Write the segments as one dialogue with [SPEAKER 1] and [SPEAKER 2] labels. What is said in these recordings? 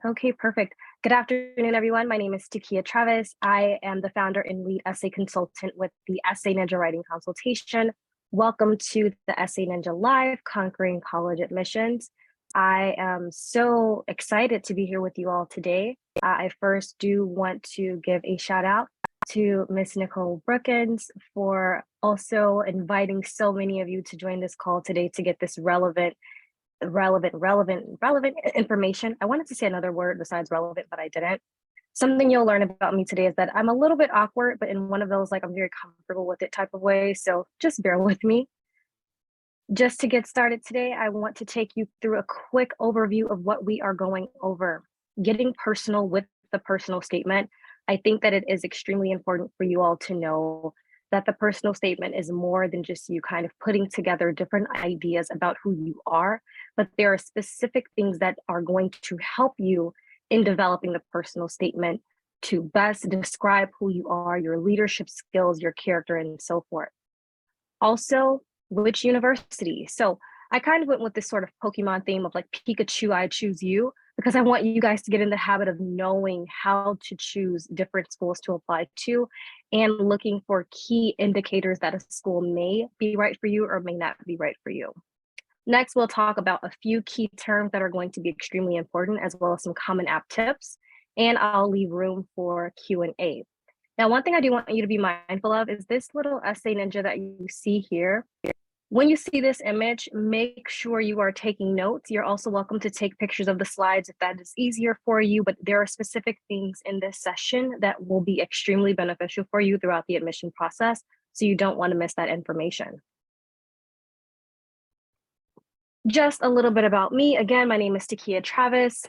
[SPEAKER 1] Okay, perfect. Good afternoon, everyone. My name is Tikia Travis. I am the founder and lead essay consultant with the Essay Ninja Writing Consultation. Welcome to the Essay Ninja Live, Conquering College Admissions. I am so excited to be here with you all today. I first do want to give a shout out to Miss Nicole Brookins for also inviting so many of you to join this call today to get this relevant information. I wanted to say another word besides relevant, but I didn't. Something you'll learn about me today is that I'm a little bit awkward, but in one of those, like, I'm very comfortable with it type of way. So just bear with me. Just to get started today, I want to take you through a quick overview of what we are going over. Getting personal with the personal statement. I think that it is extremely important for you all to know that the personal statement is more than just you kind of putting together different ideas about who you are, but there are specific things that are going to help you in developing the personal statement to best describe who you are, your leadership skills, your character, and so forth. Also, which university? So I kind of went with this sort of Pokemon theme of like Pikachu, I choose you, because I want you guys to get in the habit of knowing how to choose different schools to apply to and looking for key indicators that a school may be right for you or may not be right for you. Next, we'll talk about a few key terms that are going to be extremely important, as well as some common app tips, and I'll leave room for Q&A. Now, one thing I do want you to be mindful of is this little essay ninja that you see here. When you see this image, make sure you are taking notes. You're also welcome to take pictures of the slides if that is easier for you, but there are specific things in this session that will be extremely beneficial for you throughout the admission process, so you don't want to miss that information. Just a little bit about me. Again, my name is Tikia Travis.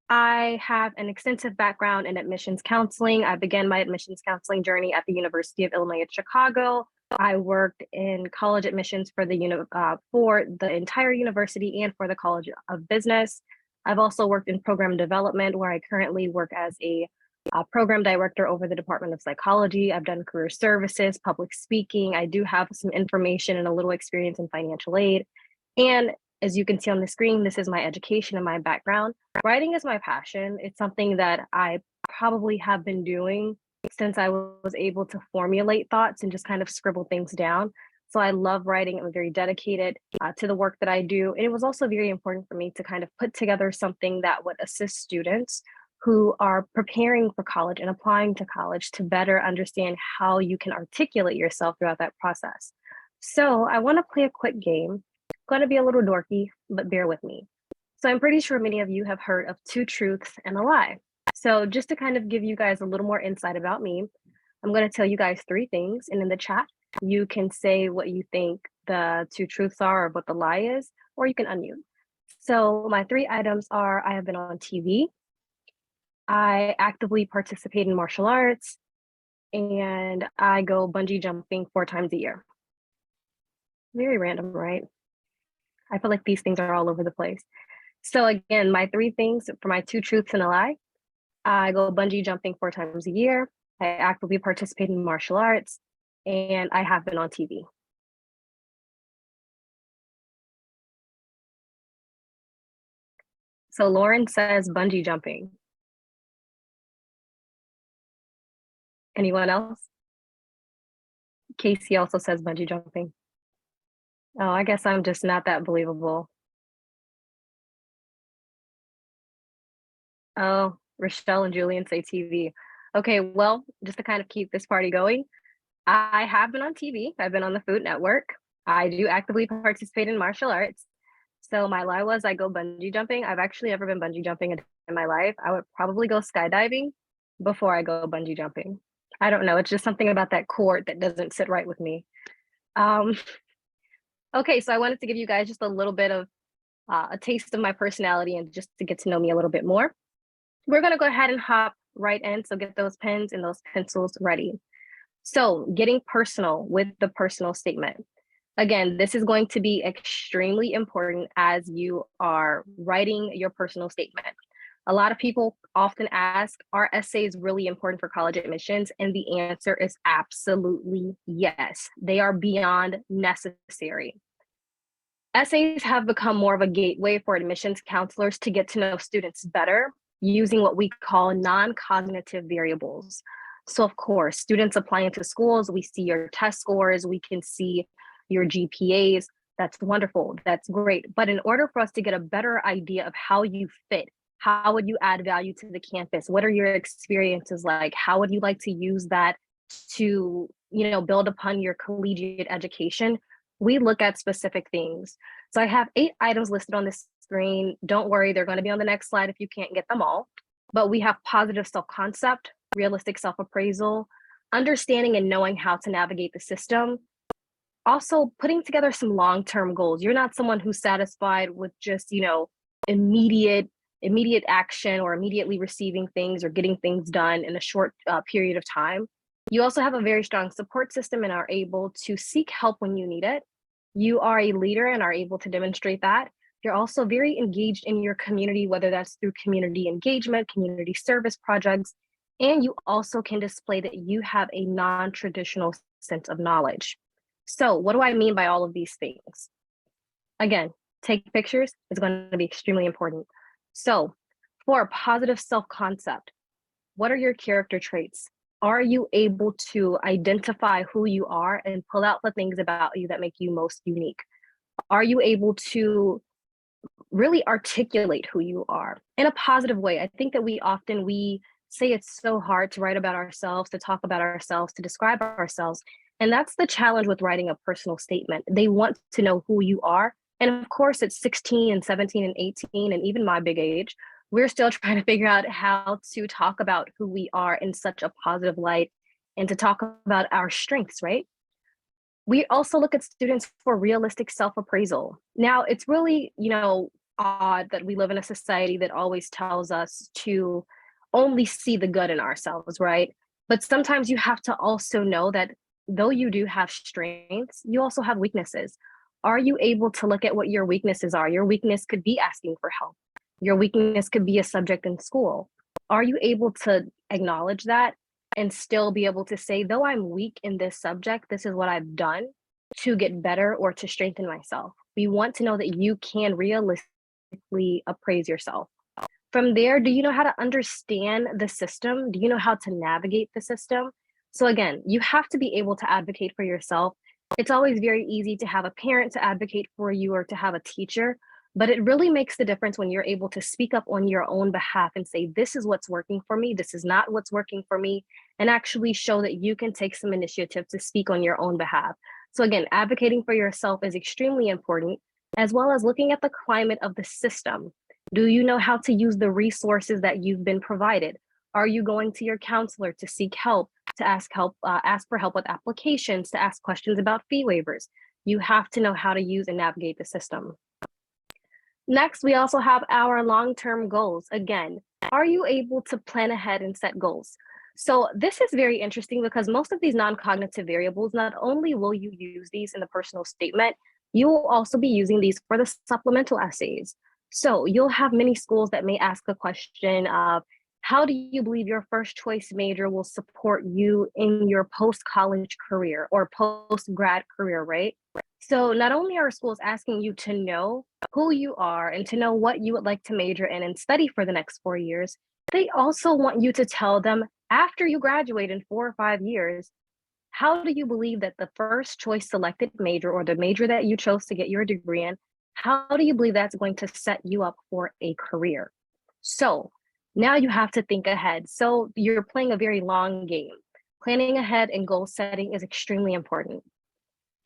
[SPEAKER 1] I have an extensive background in admissions counseling. I began my admissions counseling journey at the University of Illinois at Chicago. I worked in college admissions for the entire university and for the College of Business. I've also worked in program development, where I currently work as a program director over the Department of Psychology. I've done career services, public speaking. I do have some information and a little experience in financial aid. And as you can see on the screen, this is my education and my background. Writing is my passion. It's something that I probably have been doing since I was able to formulate thoughts and just kind of scribble things down. So I love writing. I'm very dedicated to the work that I do. And it was also very important for me to kind of put together something that would assist students who are preparing for college and applying to college to better understand how you can articulate yourself throughout that process. So I want to play a quick game. Going to be a little dorky, but bear with me. So I'm pretty sure many of you have heard of two truths and a lie. So just to kind of give you guys a little more insight about me, I'm going to tell you guys three things. And in the chat, you can say what you think the two truths are or what the lie is, or you can unmute. So my three items are: I have been on TV, I actively participate in martial arts, and I go bungee jumping 4 times a year. Very random, right? I feel like these things are all over the place. So again, my three things for my two truths and a lie: I go bungee jumping 4 times a year, I actively participate in martial arts, and I have been on TV. So Lauren says bungee jumping. Anyone else? Casey also says bungee jumping. Oh, I guess I'm just not that believable. Oh, Rochelle and Julian say TV. Okay, well, just to kind of keep this party going, I have been on TV. I've been on the Food Network. I do actively participate in martial arts. So my lie was I go bungee jumping. I've actually never been bungee jumping in my life. I would probably go skydiving before I go bungee jumping. I don't know. It's just something about that cord that doesn't sit right with me. Okay, so I wanted to give you guys just a little bit of a taste of my personality and just to get to know me a little bit more. We're going to go ahead and hop right in. So get those pens and those pencils ready. So getting personal with the personal statement. Again, this is going to be extremely important as you are writing your personal statement. A lot of people often ask, are essays really important for college admissions? And the answer is absolutely yes. They are beyond necessary. Essays have become more of a gateway for admissions counselors to get to know students better. using what we call non-cognitive variables. So of course, students applying to schools, we see your test scores, we can see your GPAs. That's wonderful, that's great. But in order for us to get a better idea of how you fit, how would you add value to the campus? What are your experiences like? How would you like to use that to, build upon your collegiate education? We look at specific things. So I have 8 items listed on this screen. Don't worry, they're going to be on the next slide if you can't get them all. But we have positive self-concept, realistic self-appraisal, understanding and knowing how to navigate the system, also putting together some long-term goals. You're not someone who's satisfied with just, immediate action or immediately receiving things or getting things done in a short period of time. You also have a very strong support system and are able to seek help when you need it. You are a leader and are able to demonstrate that. You're also very engaged in your community, whether that's through community engagement, community service projects, and you also can display that you have a non-traditional sense of knowledge. So what do I mean by all of these things? Again, take pictures is going to be extremely important. So for a positive self-concept, what are your character traits? Are you able to identify who you are and pull out the things about you that make you most unique? Are you able to really articulate who you are in a positive way? I think that we say it's so hard to write about ourselves, to talk about ourselves, to describe ourselves. And that's the challenge with writing a personal statement. They want to know who you are. And of course, at 16 and 17 and 18, and even my big age, we're still trying to figure out how to talk about who we are in such a positive light and to talk about our strengths, right? We also look at students for realistic self-appraisal. Now, it's really, odd that we live in a society that always tells us to only see the good in ourselves, right? But sometimes you have to also know that though you do have strengths, you also have weaknesses. Are you able to look at what your weaknesses are? Your weakness could be asking for help. Your weakness could be a subject in school. Are you able to acknowledge that and still be able to say, though I'm weak in this subject, this is what I've done to get better or to strengthen myself? We want to know that you can realistically appraise yourself. From there, do you know how to understand the system? Do you know how to navigate the system? So again, you have to be able to advocate for yourself. It's always very easy to have a parent to advocate for you or to have a teacher, but it really makes the difference when you're able to speak up on your own behalf and say, this is what's working for me, this is not what's working for me, and actually show that you can take some initiative to speak on your own behalf. So again, advocating for yourself is extremely important, as well as looking at the climate of the system. Do you know how to use the resources that you've been provided? Are you going to your counselor to seek help, to ask for help with applications, to ask questions about fee waivers? You have to know how to use and navigate the system. Next, we also have our long-term goals. Again, are you able to plan ahead and set goals? So this is very interesting because most of these non-cognitive variables, not only will you use these in the personal statement, you will also be using these for the supplemental essays. So you'll have many schools that may ask a question of, how do you believe your first choice major will support you in your post-college career or post-grad career, right? So not only are schools asking you to know who you are and to know what you would like to major in and study for the next 4 years, they also want you to tell them after you graduate in 4 or 5 years, how do you believe that the first choice selected major or the major that you chose to get your degree in, how do you believe that's going to set you up for a career? So now you have to think ahead. So you're playing a very long game. Planning ahead and goal setting is extremely important.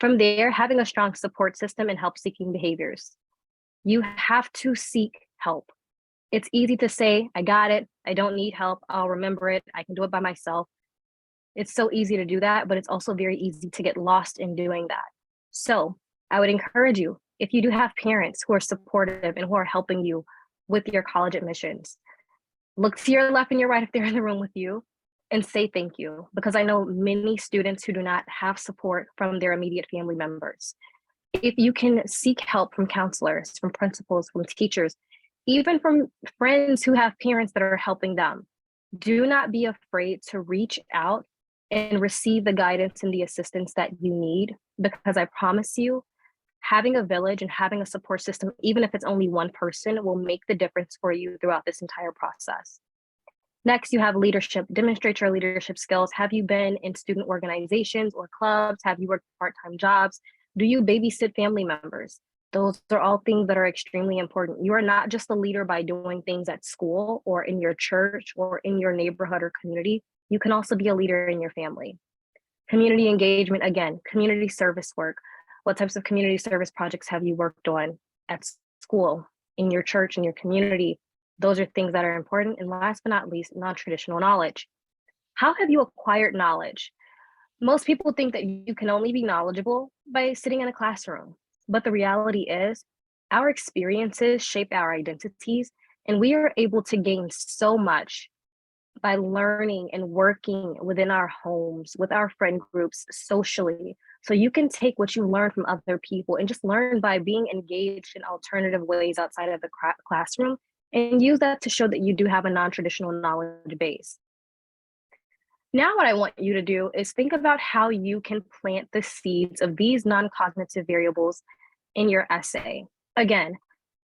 [SPEAKER 1] From there, having a strong support system and help-seeking behaviors. You have to seek help. It's easy to say, I got it, I don't need help, I'll remember it, I can do it by myself. It's so easy to do that, but it's also very easy to get lost in doing that. So I would encourage you, if you do have parents who are supportive and who are helping you with your college admissions, look to your left and your right if they're in the room with you and say thank you, because I know many students who do not have support from their immediate family members. If you can seek help from counselors, from principals, from teachers, even from friends who have parents that are helping them, do not be afraid to reach out and receive the guidance and the assistance that you need, because I promise you, Having a village and having a support system, even if it's only one person, will make the difference for you throughout this entire process. Next, you have leadership. Demonstrate your leadership skills. Have you been in student organizations or clubs? Have you worked part-time jobs? Do you babysit family members? Those are all things that are extremely important. You are not just a leader by doing things at school or in your church or in your neighborhood or community. You can also be a leader in your family. Community engagement, again, community service work. What types of community service projects have you worked on at school, in your church, in your community? Those are things that are important. And last but not least, non-traditional knowledge. How have you acquired knowledge? Most people think that you can only be knowledgeable by sitting in a classroom. But the reality is, our experiences shape our identities, and we are able to gain so much by learning and working within our homes, with our friend groups, socially. So you can take what you learn from other people and just learn by being engaged in alternative ways outside of the classroom and use that to show that you do have a non-traditional knowledge base. Now, what I want you to do is think about how you can plant the seeds of these non-cognitive variables in your essay. Again,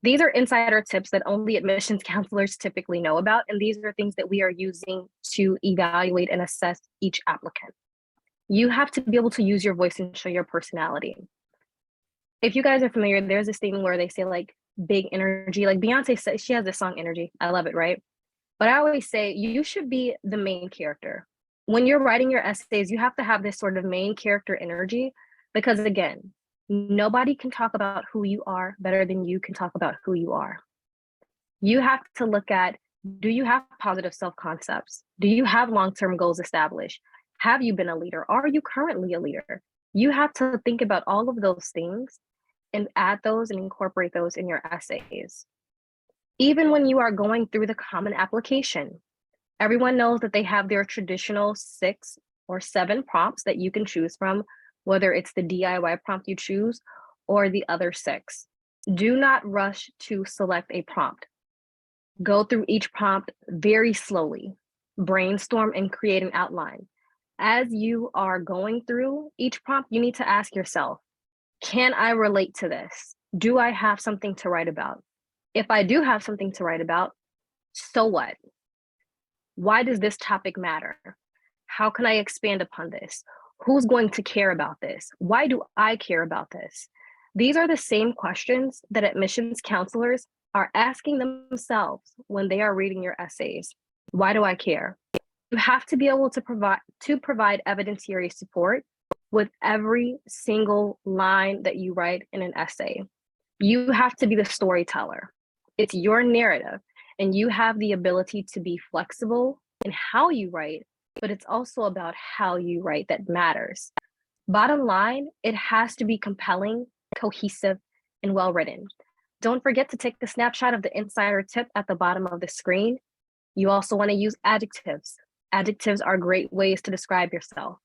[SPEAKER 1] these are insider tips that only admissions counselors typically know about, and these are things that we are using to evaluate and assess each applicant. You have to be able to use your voice and show your personality. If you guys are familiar, there's this thing where they say like big energy, like Beyonce says, she has this song Energy. I love it, right? But I always say you should be the main character. When you're writing your essays, you have to have this sort of main character energy because again, nobody can talk about who you are better than you can talk about who you are. You have to look at, do you have positive self-concepts? Do you have long-term goals established? Have you been a leader? Are you currently a leader? You have to think about all of those things and add those and incorporate those in your essays. Even when you are going through the common application, everyone knows that they have their traditional 6 or 7 prompts that you can choose from, whether it's the DIY prompt you choose or the other 6. Do not rush to select a prompt. Go through each prompt very slowly, brainstorm and create an outline. As you are going through each prompt, you need to ask yourself, can I relate to this? Do I have something to write about? If I do have something to write about, so what? Why does this topic matter? How can I expand upon this? Who's going to care about this? Why do I care about this? These are the same questions that admissions counselors are asking themselves when they are reading your essays. Why do I care? You have to be able to provide evidentiary support with every single line that you write in an essay. You have to be the storyteller. It's your narrative, and you have the ability to be flexible in how you write, but it's also about how you write that matters. Bottom line, it has to be compelling, cohesive, and well-written. Don't forget to take a snapshot of the insider tip at the bottom of the screen. You also want to use adjectives. Adjectives are great ways to describe yourself.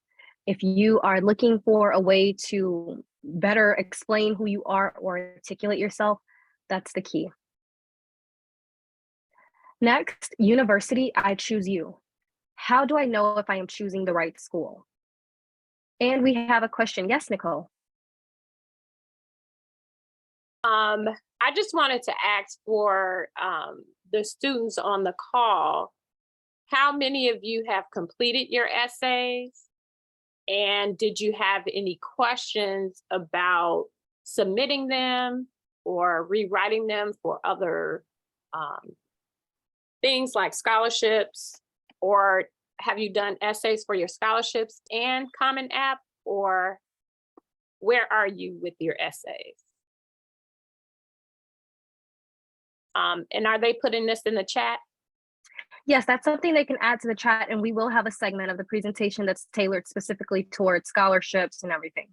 [SPEAKER 1] If you are looking for a way to better explain who you are or articulate yourself, that's the key. Next, university, I choose you. How do I know if I am choosing the right school? And we have a question. Yes, Nicole.
[SPEAKER 2] I just wanted to ask for the students on the call, how many of you have completed your essays? And did you have any questions about submitting them or rewriting them for other things like scholarships? Or have you done essays for your scholarships and Common App? Or where are you with your essays? And are they putting this in the chat?
[SPEAKER 1] Yes, that's something they can add to the chat, and we will have a segment of the presentation that's tailored specifically towards scholarships and everything.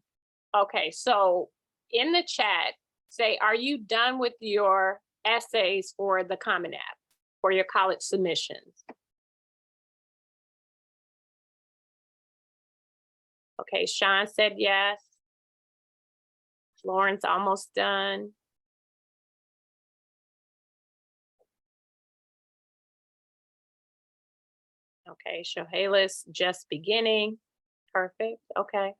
[SPEAKER 2] Okay, so in the chat, say, are you done with your essays for the Common App, for your college submissions? Okay, Sean said yes. Lauren's almost done. Okay, Shohela's just beginning. Perfect, okay.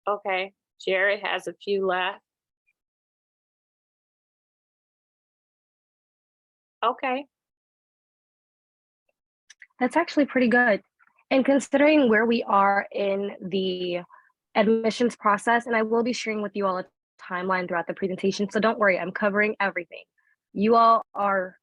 [SPEAKER 2] Okay, Jared has a few left. Okay.
[SPEAKER 1] That's actually pretty good. And considering where we are in the admissions process, and I will be sharing with you all a timeline throughout the presentation, so don't worry, I'm covering everything. You all are,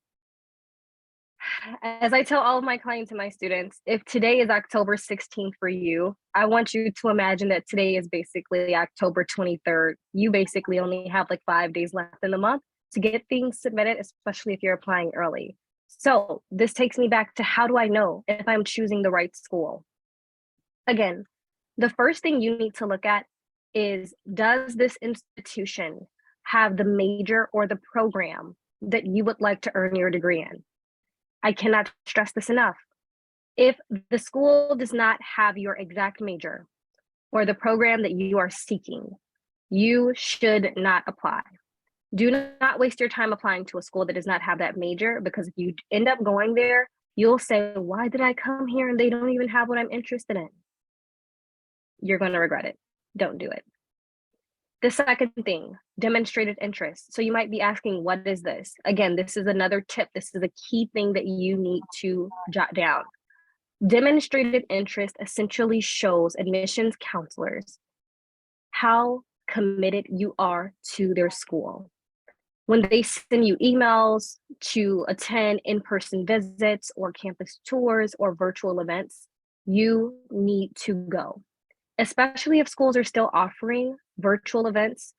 [SPEAKER 1] as I tell all of my clients and my students, if today is October 16th for you, I want you to imagine that today is basically October 23rd. You basically only have like 5 days left in the month to get things submitted, especially if you're applying early. So this takes me back to, how do I know if I'm choosing the right school? Again, the first thing you need to look at is, does this institution have the major or the program that you would like to earn your degree in? I cannot stress this enough. If the school does not have your exact major or the program that you are seeking, you should not apply. Do not waste your time applying to a school that does not have that major, because if you end up going there, you'll say, why did I come here and they don't even have what I'm interested in? You're going to regret it. Don't do it. The second thing, demonstrated interest. So you might be asking, what is this? Again, this is another tip. This is a key thing that you need to jot down. Demonstrated interest essentially shows admissions counselors how committed you are to their school. When they send you emails to attend in-person visits or campus tours or virtual events, you need to go. Especially if schools are still offering virtual events,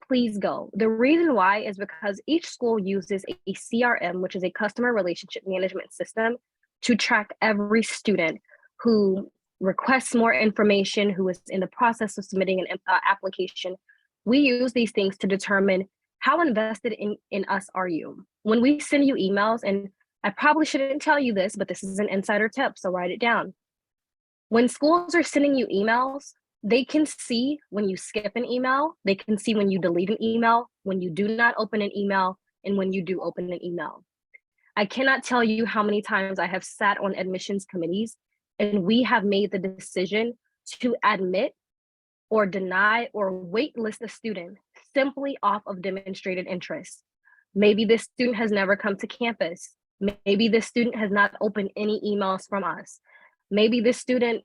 [SPEAKER 1] please go. The reason why is because each school uses a CRM, which is a customer relationship management system, to track every student who requests more information, who is in the process of submitting an application. We use these things to determine how invested in us are you. When we send you emails, and I probably shouldn't tell you this, but this is an insider tip, so write it down. When schools are sending you emails, they can see when you skip an email, they can see when you delete an email, when you do not open an email, and when you do open an email. I cannot tell you how many times I have sat on admissions committees and we have made the decision to admit or deny or waitlist a student simply off of demonstrated interest. Maybe this student has never come to campus. Maybe this student has not opened any emails from us. Maybe this student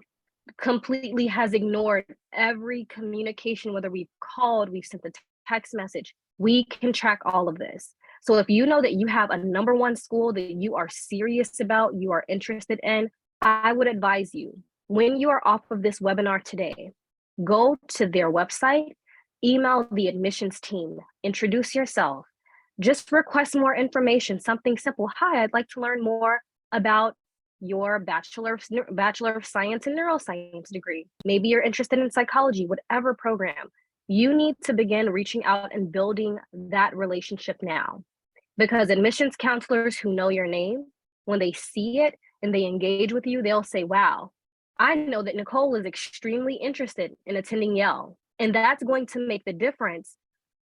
[SPEAKER 1] completely has ignored every communication, whether we've called, we've sent a text message. We can track all of this. So if you know that you have a number one school that you are serious about, you are interested in, I would advise you, when you are off of this webinar today, go to their website, email the admissions team, introduce yourself, just request more information, something simple. Hi, I'd like to learn more about your Bachelor of Science in Neuroscience degree. Maybe you're interested in psychology, whatever program. You need to begin reaching out and building that relationship now, because admissions counselors who know your name, when they see it and they engage with you, they'll say, wow, I know that Nicole is extremely interested in attending Yale. And that's going to make the difference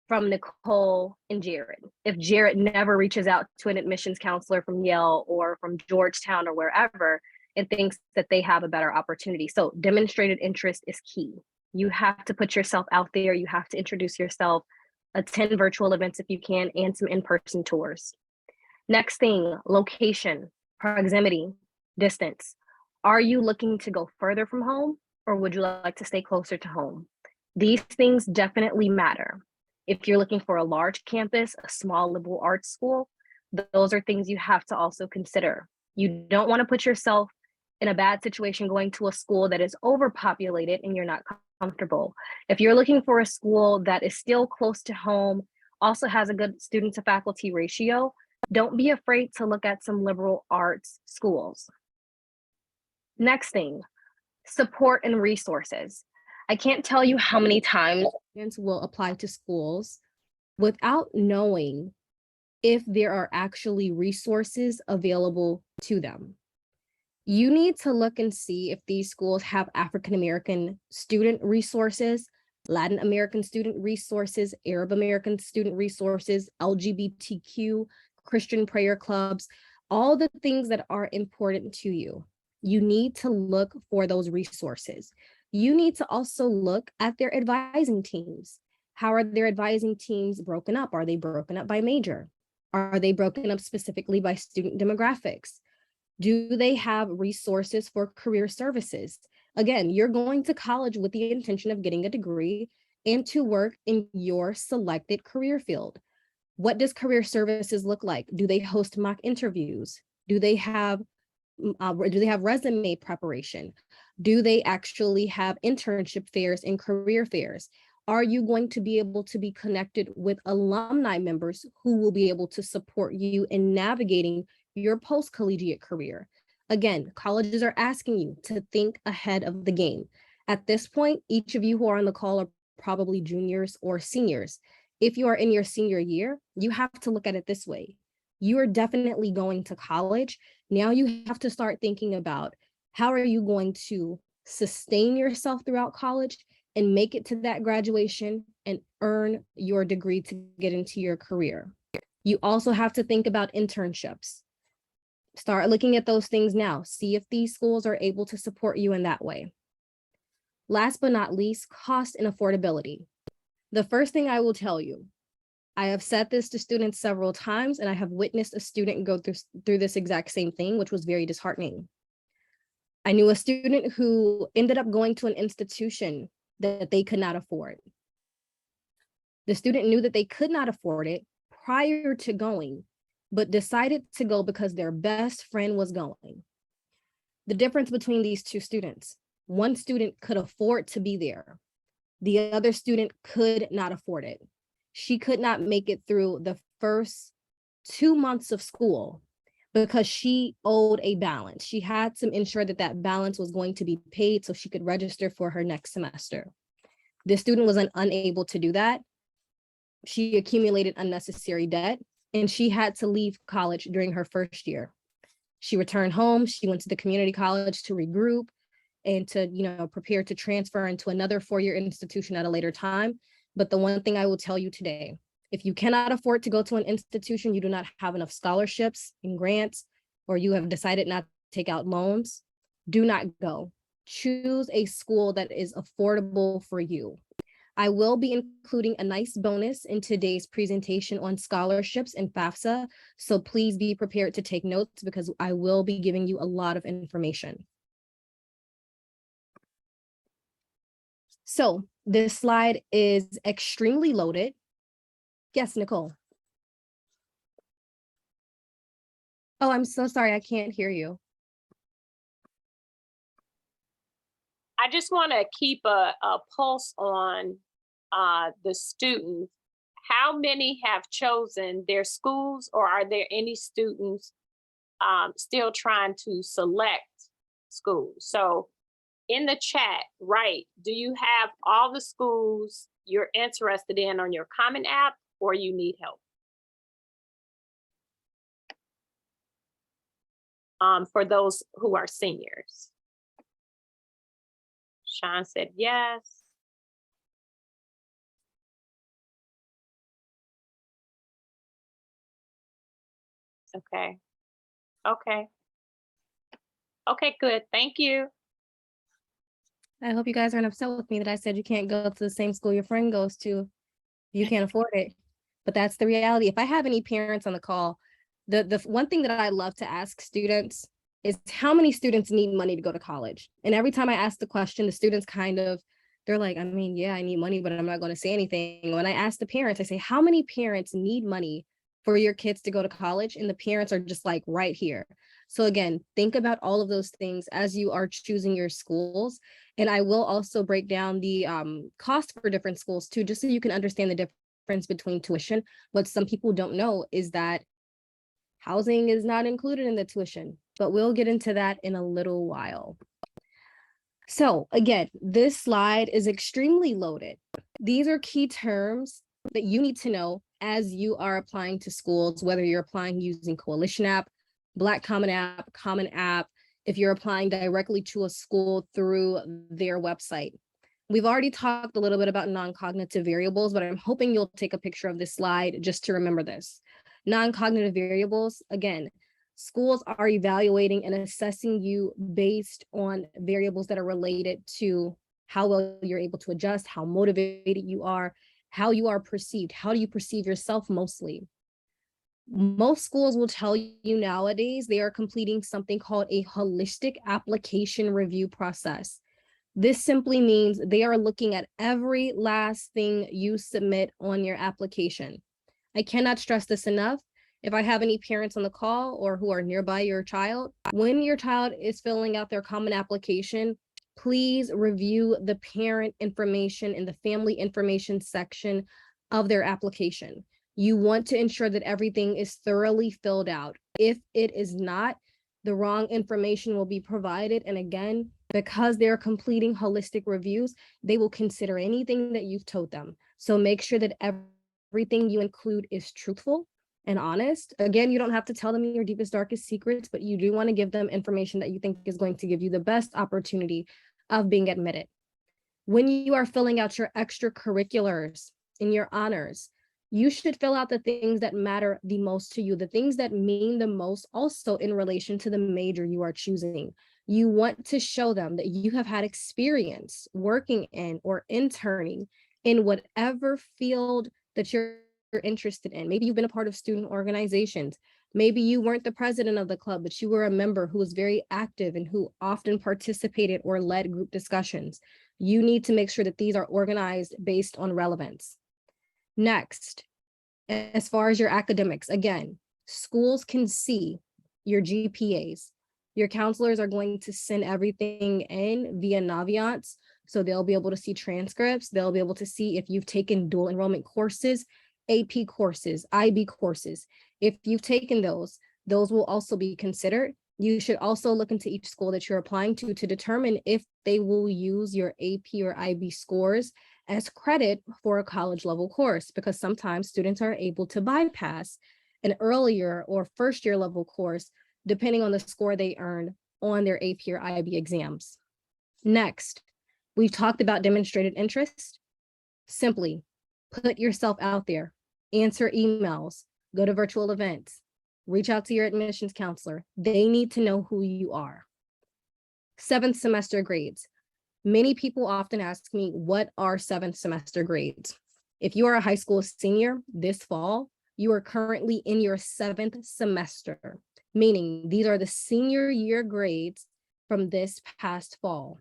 [SPEAKER 1] from Nicole and Jared. If Jared never reaches out to an admissions counselor from Yale or from Georgetown or wherever and thinks that they have a better opportunity. So demonstrated interest is key. You have to put yourself out there. You have to introduce yourself, attend virtual events if you can, and some in-person tours. Next thing, location, proximity, distance. Are you looking to go further from home, or would you like to stay closer to home? These things definitely matter. If you're looking for a large campus, a small liberal arts school, those are things you have to also consider. You don't want to put yourself in a bad situation going to a school that is overpopulated and you're not comfortable. If you're looking for a school that is still close to home, also has a good student to faculty ratio, don't be afraid to look at some liberal arts schools. Next thing, support and resources. I can't tell you how many times students will apply to schools without knowing if there are actually resources available to them. You need to look and see if these schools have African American student resources, Latin American student resources, Arab American student resources, LGBTQ, Christian prayer clubs, all the things that are important to you. You need to look for those resources. you need to also look at their advising teams. How are their advising teams broken up? Are they broken up by major? Are they broken up specifically by student demographics? Do they have resources for career services? Again, you're going to college with the intention of getting a degree and to work in your selected career field. What does career services look like? Do they host mock interviews? Do they have resume preparation? Do they actually have internship fairs and career fairs? Are you going to be able to be connected with alumni members who will be able to support you in navigating your post-collegiate career? Again, colleges are asking you to think ahead of the game. At this point, each of you who are on the call are probably juniors or seniors. If you are in your senior year, you have to look at it this way. You are definitely going to college. Now you have to start thinking about how are you going to sustain yourself throughout college and make it to that graduation and earn your degree to get into your career. You also have to think about internships. Start looking at those things now. See if these schools are able to support you in that way. Last but not least, cost and affordability. The first thing I will tell you, I have said this to students several times, and I have witnessed a student go through this exact same thing, which was very disheartening. I knew a student who ended up going to an institution that they could not afford. The student knew that they could not afford it prior to going, but decided to go because their best friend was going. The difference between these two students, one student could afford to be there. The other student could not afford it. She could not make it through the first 2 months of school because she owed a balance. She had to ensure that that balance was going to be paid so she could register for her next semester. The student was unable to do that. She accumulated unnecessary debt, and she had to leave college during her first year. She returned home. She went to the community college to regroup and to, prepare to transfer into another four-year institution at a later time. But the one thing I will tell you today, if you cannot afford to go to an institution, you do not have enough scholarships and grants, or you have decided not to take out loans, do not go. Choose a school that is affordable for you. I will be including a nice bonus in today's presentation on scholarships and FAFSA, so please be prepared to take notes because I will be giving you a lot of information. So this slide is extremely loaded. Yes, Nicole. Oh, I'm so sorry, I can't hear you.
[SPEAKER 2] I just want to keep a pulse on the students. How many have chosen their schools, or are there any students still trying to select schools? So in the chat, right, do you have all the schools you're interested in on your Common App, or you need help? For those who are seniors. Sean said yes. Okay. Okay. Okay, good. Thank you.
[SPEAKER 1] I hope you guys aren't upset with me that I said you can't go to the same school your friend goes to. You can't afford it. But that's the reality. If I have any parents on the call, the one thing that I love to ask students is how many students need money to go to college? And every time I ask the question, the students they're like, I mean, yeah, I need money, but I'm not going to say anything. When I ask the parents, I say, how many parents need money for your kids to go to college? And the parents are just like right here. So again, think about all of those things as you are choosing your schools. And I will also break down the cost for different schools too, just so you can understand the difference between tuition. What some people don't know is that housing is not included in the tuition, but we'll get into that in a little while. So again, this slide is extremely loaded. These are key terms that you need to know as you are applying to schools, whether you're applying using Coalition App, Black Common App, if you're applying directly to a school through their website. We've already talked a little bit about non-cognitive variables, but I'm hoping you'll take a picture of this slide just to remember this. Non-cognitive variables, again, schools are evaluating and assessing you based on variables that are related to
[SPEAKER 3] how well you're able to adjust, how motivated you are, how you are perceived. How do you perceive yourself mostly? Most schools will tell you nowadays they are completing something called a holistic application review process. This simply means they are looking at every last thing you submit on your application. I cannot stress this enough. If I have any parents on the call or who are nearby your child, when your child is filling out their common application, please review the parent information in the family information section of their application. You want to ensure that everything is thoroughly filled out. If it is not, the wrong information will be provided. And again, because they're completing holistic reviews, they will consider anything that you've told them. So make sure that everything you include is truthful and honest. Again, you don't have to tell them your deepest, darkest secrets, but you do want to give them information that you think is going to give you the best opportunity of being admitted. When you are filling out your extracurriculars and your honors, you should fill out the things that matter the most to you, the things that mean the most also in relation to the major you are choosing. You want to show them that you have had experience working in or interning in whatever field that you're interested in. Maybe you've been a part of student organizations. Maybe you weren't the president of the club, but you were a member who was very active and who often participated or led group discussions. You need to make sure that these are organized based on relevance. Next, as far as your academics, again, schools can see your GPAs. Your counselors are going to send everything in via Naviance. So they'll be able to see transcripts. They'll be able to see if you've taken dual enrollment courses, AP courses, IB courses. If you've taken those will also be considered. You should also look into each school that you're applying to determine if they will use your AP or IB scores as credit for a college level course, because sometimes students are able to bypass an earlier or first year level course, depending on the score they earned on their AP or IB exams. Next, we've talked about demonstrated interest. Simply put yourself out there, answer emails, go to virtual events, reach out to your admissions counselor. They need to know who you are. 7th semester grades. Many people often ask me, what are 7th semester grades? If you are a high school senior this fall, you are currently in your 7th semester, meaning these are the senior year grades from this past fall.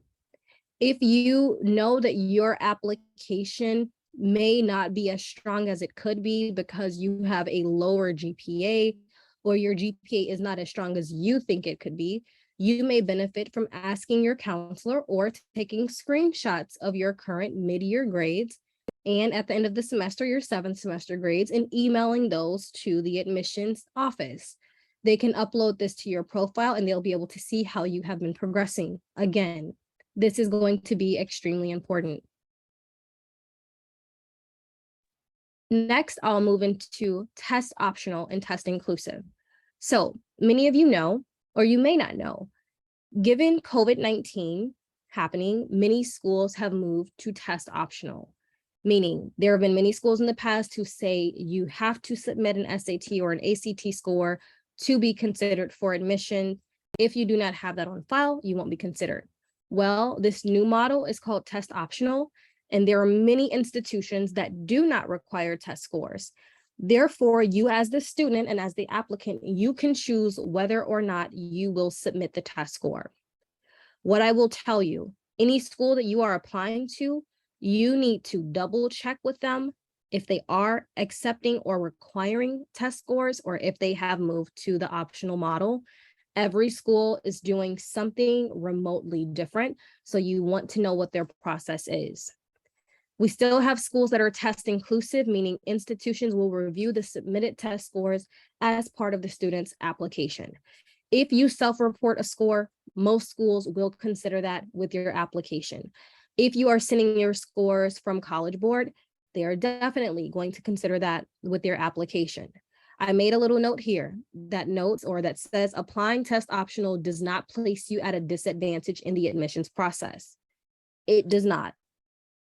[SPEAKER 3] If you know that your application may not be as strong as it could be because you have a lower GPA or your GPA is not as strong as you think it could be, you may benefit from asking your counselor or taking screenshots of your current mid-year grades and at the end of the semester, your 7th semester grades, and emailing those to the admissions office. They can upload this to your profile and they'll be able to see how you have been progressing. Again, this is going to be extremely important. Next, I'll move into test optional and test inclusive. So many of you know, or you may not know, given COVID-19 happening, many schools have moved to test optional, meaning there have been many schools in the past who say you have to submit an SAT or an ACT score to be considered for admission. If you do not have that on file, you won't be considered. Well, this new model is called test optional, and there are many institutions that do not require test scores. Therefore, you as the student and as the applicant, you can choose whether or not you will submit the test score. What I will tell you, any school that you are applying to, you need to double check with them if they are accepting or requiring test scores or if they have moved to the optional model. Every school is doing something remotely different, so you want to know what their process is. We still have schools that are test inclusive, meaning institutions will review the submitted test scores as part of the student's application. If you self-report a score, most schools will consider that with your application. If you are sending your scores from College Board, they are definitely going to consider that with their application. I made a little note here that notes or that says applying test optional does not place you at a disadvantage in the admissions process. It does not.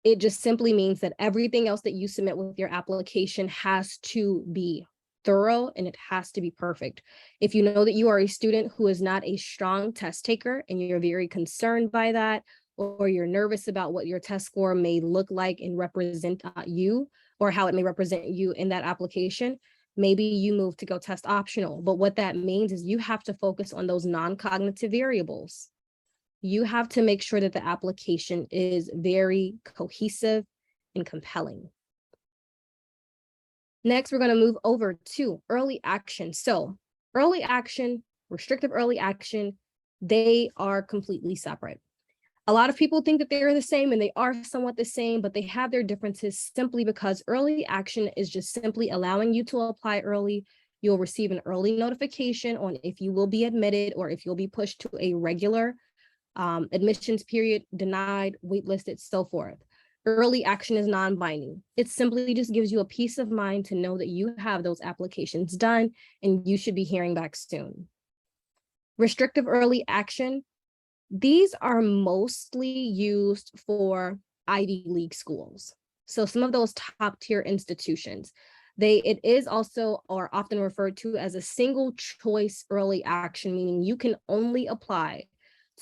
[SPEAKER 3] It just simply means that everything else that you submit with your application has to be thorough and it has to be perfect. If you know that you are a student who is not a strong test taker and you're very concerned by that, or you're nervous about what your test score may look like and represent you, or how it may represent you in that application, maybe you move to go test optional. But what that means is you have to focus on those non-cognitive variables. You have to make sure that the application is very cohesive and compelling. Next, we're going to move over to early action. So early action, restrictive early action, they are completely separate. A lot of people think that they're the same, and they are somewhat the same, but they have their differences simply because early action is just simply allowing you to apply early. You'll receive an early notification on if you will be admitted or if you'll be pushed to a regular admissions period, denied, waitlisted, so forth. Early action is non-binding. It simply just gives you a peace of mind to know that you have those applications done and you should be hearing back soon. Restrictive early action, these are mostly used for Ivy League schools. So some of those top tier institutions, it is also or often referred to as a single choice early action, meaning you can only apply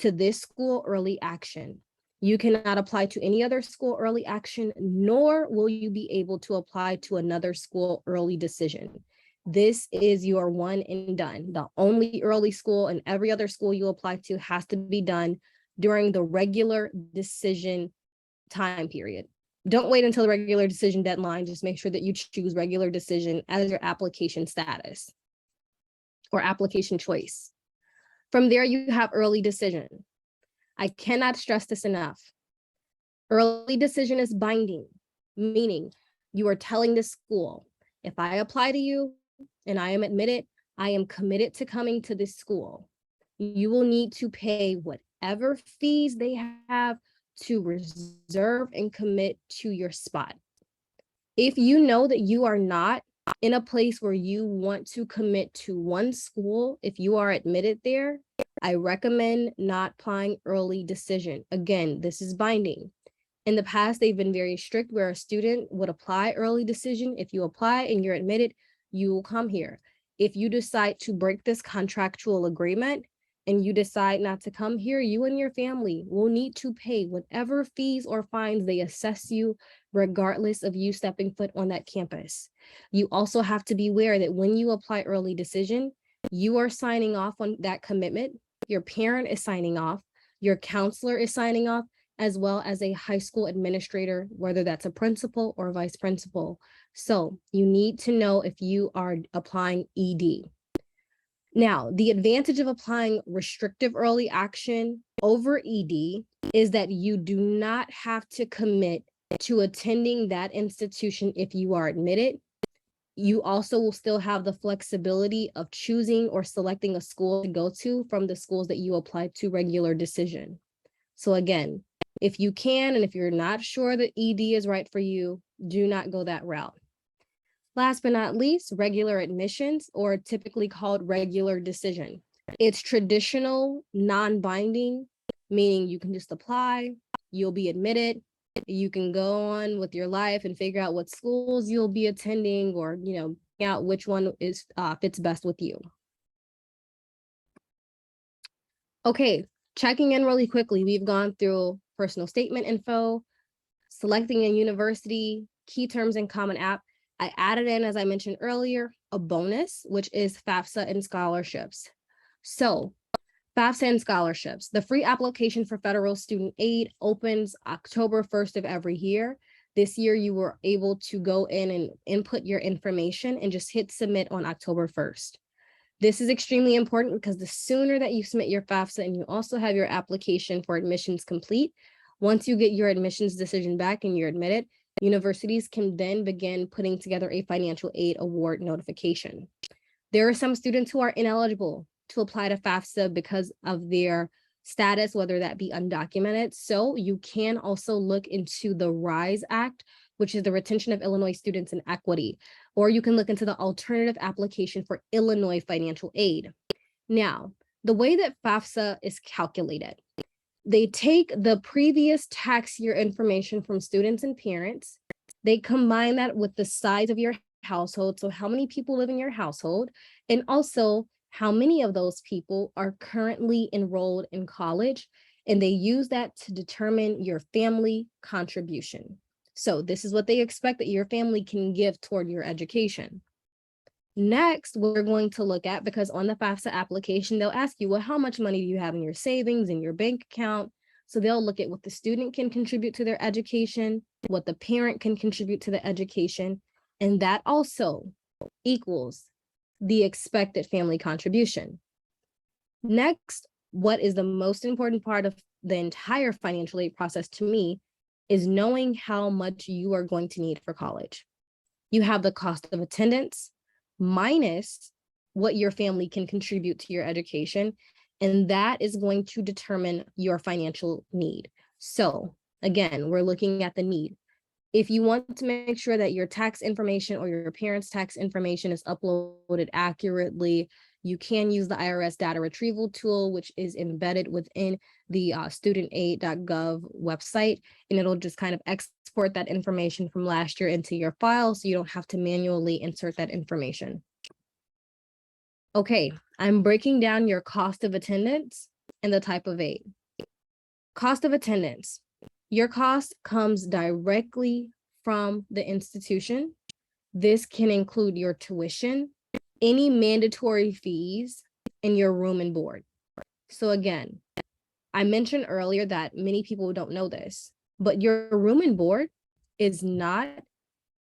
[SPEAKER 3] to this school early action. You cannot apply to any other school early action, nor will you be able to apply to another school early decision. This is your one and done. The only early school, and every other school you apply to has to be done during the regular decision time period. Don't wait until the regular decision deadline. Just make sure that you choose regular decision as your application status or application choice. From there, you have early decision. I cannot stress this enough. Early decision is binding, meaning you are telling the school, if I apply to you and I am admitted, I am committed to coming to this school. You will need to pay whatever fees they have to reserve and commit to your spot. If you know that you are not in a place where you want to commit to one school, if you are admitted there, I recommend not applying early decision. Again, this is binding. In the past, they've been very strict where a student would apply early decision. If you apply and you're admitted, you will come here. If you decide to break this contractual agreement and you decide not to come here, you and your family will need to pay whatever fees or fines they assess you, regardless of you stepping foot on that campus. You also have to be aware that when you apply early decision, you are signing off on that commitment. Your parent is signing off, your counselor is signing off, as well as a high school administrator, whether that's a principal or vice principal. So you need to know if you are applying ED. Now, the advantage of applying restrictive early action over ED is that you do not have to commit to attending that institution if you are admitted. You also will still have the flexibility of choosing or selecting a school to go to from the schools that you applied to regular decision. So again, if you can, and if you're not sure that ED is right for you, do not go that route. Last but not least, regular admissions, or typically called regular decision. It's traditional, non-binding, meaning you can just apply, you'll be admitted, you can go on with your life and figure out what schools you'll be attending, or out which one is fits best with you. Okay, checking in really quickly. We've gone through personal statement info, selecting a university, key terms and common app. I added in, as I mentioned earlier, a bonus, which is FAFSA and scholarships. So FAFSA and scholarships. The free application for federal student aid opens October 1st of every year. This year, you were able to go in and input your information and just hit submit on October 1st. This is extremely important because the sooner that you submit your FAFSA and you also have your application for admissions complete, once you get your admissions decision back and you're admitted, universities can then begin putting together a financial aid award notification. There are some students who are ineligible to apply to FAFSA because of their status, whether that be undocumented. So you can also look into the RISE Act, which is the Retention of Illinois Students in Equity, or you can look into the alternative application for Illinois financial aid. Now, the way that FAFSA is calculated, they take the previous tax year information from students and parents, they combine that with the size of your household, so how many people live in your household, and also how many of those people are currently enrolled in college, and they use that to determine your family contribution. So this is what they expect that your family can give toward your education. Next, we're going to look at, because on the FAFSA application, they'll ask you, well, how much money do you have in your savings, in your bank account? So they'll look at what the student can contribute to their education, what the parent can contribute to the education, and that also equals the expected family contribution. Next, what is the most important part of the entire financial aid process to me is knowing how much you are going to need for college. You have the cost of attendance minus what your family can contribute to your education, and that is going to determine your financial need. So again, we're looking at the need. If you want to make sure that your tax information or your parents' tax information is uploaded accurately, you can use the IRS data retrieval tool, which is embedded within the studentaid.gov website, and it'll just kind of export that information from last year into your file, so you don't have to manually insert that information. Okay, I'm breaking down your cost of attendance and the type of aid. Cost of attendance. Your cost comes directly from the institution. This can include your tuition, any mandatory fees, and your room and board. So again, I mentioned earlier that many people don't know this, but your room and board is not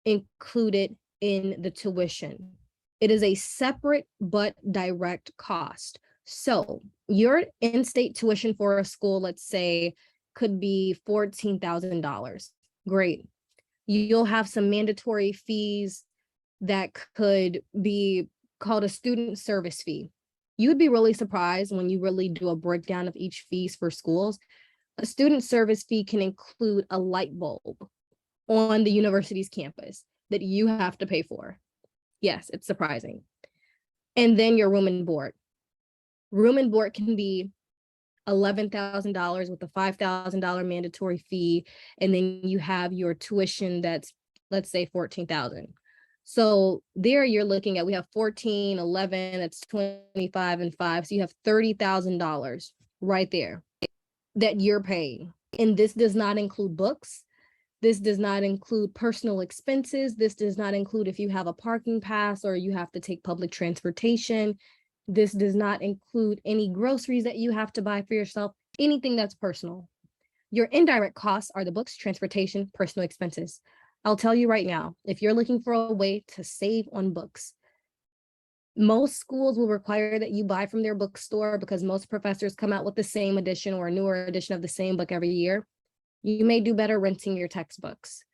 [SPEAKER 3] included in the tuition. It is a separate but direct cost. So your in-state tuition for a school, let's say, could be $14,000. Great. You'll have some mandatory fees that could be called a student service fee. You would be really surprised when you really do a breakdown of each fees for schools. A student service fee can include a light bulb on the university's campus that you have to pay for. Yes, it's surprising. And then your room and board. Room and board can be $11,000 with a $5,000 mandatory fee. And then you have your tuition that's, let's say, $14,000. So there you're looking at, we have 14, 11, that's 25 and 5. So you have $30,000 right there that you're paying. And this does not include books. This does not include personal expenses. This does not include if you have a parking pass or you have to take public transportation. This does not include any groceries that you have to buy for yourself, anything that's personal. Your indirect costs are the books, transportation, personal expenses. I'll tell you right now, if you're looking for a way to save on books, most schools will require that you buy from their bookstore because most professors come out with the same edition or a newer edition of the same book every year. You may do better renting your textbooks.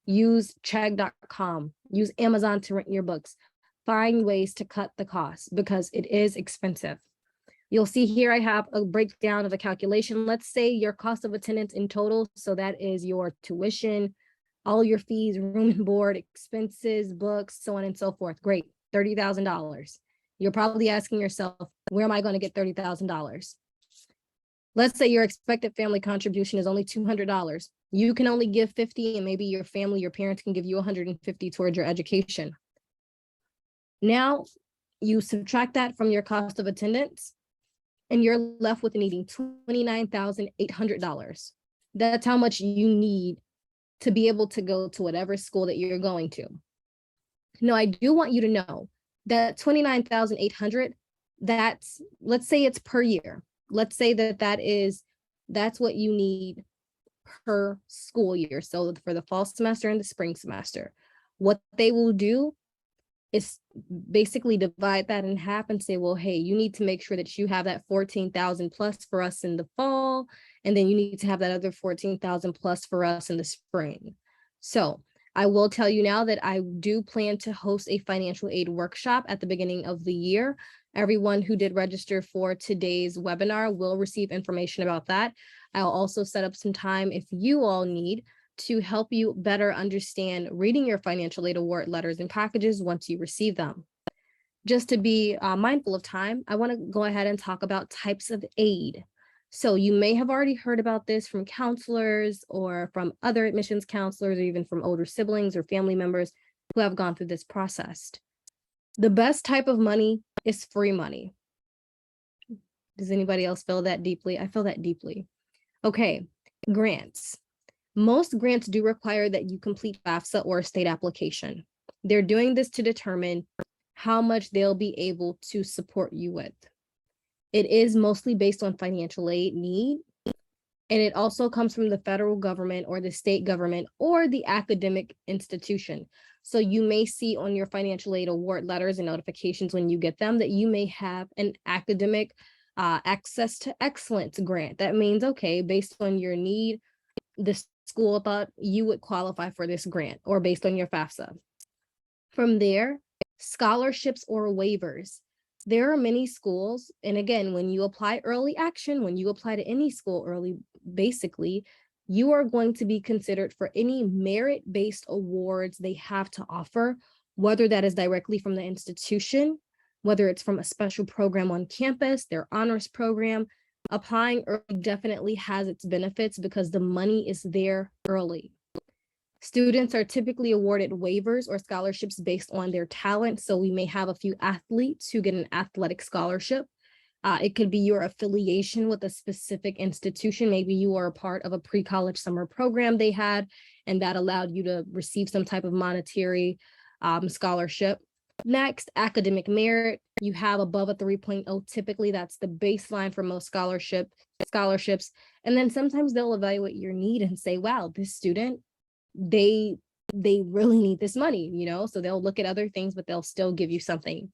[SPEAKER 3] Use chegg.com, use Amazon to rent your books. Find ways to cut the cost because it is expensive. You'll see here I have a breakdown of a calculation. Let's say your cost of attendance in total, so that is your tuition, all your fees, room and board, expenses, books, so on and so forth. Great, $30,000. You're probably asking yourself, where am I going to get $30,000? Let's say your expected family contribution is only $200. You can only give 50, and maybe your family, your parents can give you 150 towards your education. Now you subtract that from your cost of attendance, and you're left with needing $29,800. That's how much you need to be able to go to whatever school that you're going to. Now, I do want you to know that $29,800, that's, let's say it's per year. Let's say that's what you need per school year. So for the fall semester and the spring semester, what they will do is basically divide that in half and say, well, hey, you need to make sure that you have that 14,000 plus for us in the fall, and then you need to have that other 14,000 plus for us in the spring. So I will tell you now that I do plan to host a financial aid workshop at the beginning of the year. Everyone who did register for today's webinar will receive information about that. I'll also set up some time if you all need to help you better understand reading your financial aid award letters and packages once you receive them. Just to be mindful of time, I want to go ahead and talk about types of aid. So you may have already heard about this from counselors or from other admissions counselors, or even from older siblings or family members who have gone through this process. The best type of money is free money. Does anybody else feel that deeply? I feel that deeply. Okay, grants. Most grants do require that you complete FAFSA or a state application. They're doing this to determine how much they'll be able to support you with. It is mostly based on financial aid need, and it also comes from the federal government or the state government or the academic institution. So you may see on your financial aid award letters and notifications when you get them that you may have an academic access to excellence grant. That means, okay, based on your need, the school thought you would qualify for this grant, or based on your FAFSA. From there, scholarships or waivers. There are many schools, and again, when you apply early action, when you apply to any school early, basically, you are going to be considered for any merit-based awards they have to offer, whether that is directly from the institution, whether it's from a special program on campus, their honors program. Applying early definitely has its benefits because the money is there early. Students are typically awarded waivers or scholarships based on their talent. So we may have a few athletes who get an athletic scholarship. It could be your affiliation with a specific institution. Maybe you are a part of a pre-college summer program they had, and that allowed you to receive some type of monetary scholarship. Next, academic merit. You have above a 3.0. Typically, that's the baseline for most scholarships. And then sometimes they'll evaluate your need and say, wow, this student, they really need this money, you know, so they'll look at other things, but they'll still give you something.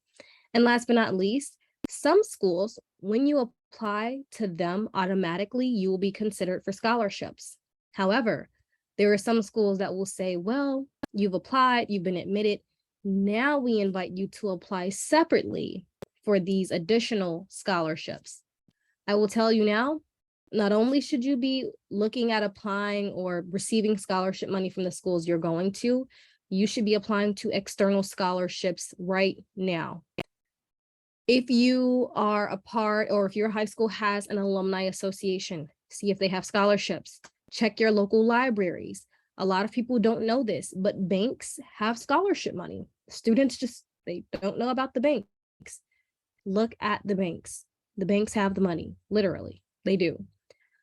[SPEAKER 3] And last but not least, some schools, when you apply to them automatically, you will be considered for scholarships. However, there are some schools that will say, well, you've applied, you've been admitted. Now we invite you to apply separately for these additional scholarships. I will tell you now, not only should you be looking at applying or receiving scholarship money from the schools you're going to, you should be applying to external scholarships right now. If you are a part, or if your high school has an alumni association, see if they have scholarships. Check your local libraries. A lot of people don't know this, but banks have scholarship money. Students they don't know about the banks. Look at the banks. The banks have the money, literally, they do.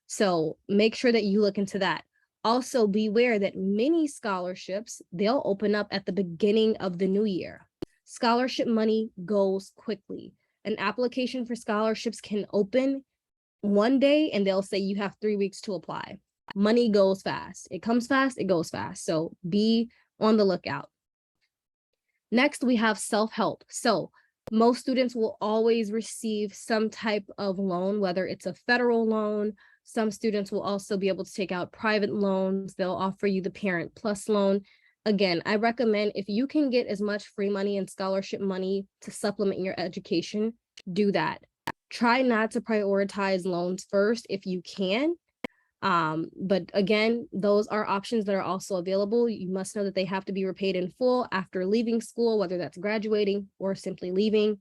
[SPEAKER 3] So make sure that you look into that. Also beware that many scholarships, they'll open up at the beginning of the new year. Scholarship money goes quickly. An application for scholarships can open one day and they'll say you have 3 weeks to apply. Money goes fast. It comes fast, it goes fast. So be on the lookout. Next, we have self-help. So most students will always receive some type of loan, whether it's a federal loan. Some students will also be able to take out private loans. They'll offer you the Parent Plus loan. Again, I recommend if you can get as much free money and scholarship money to supplement your education, do that. Try not to prioritize loans first if you can. But again, those are options that are also available. You must know that they have to be repaid in full after leaving school, whether that's graduating or simply leaving.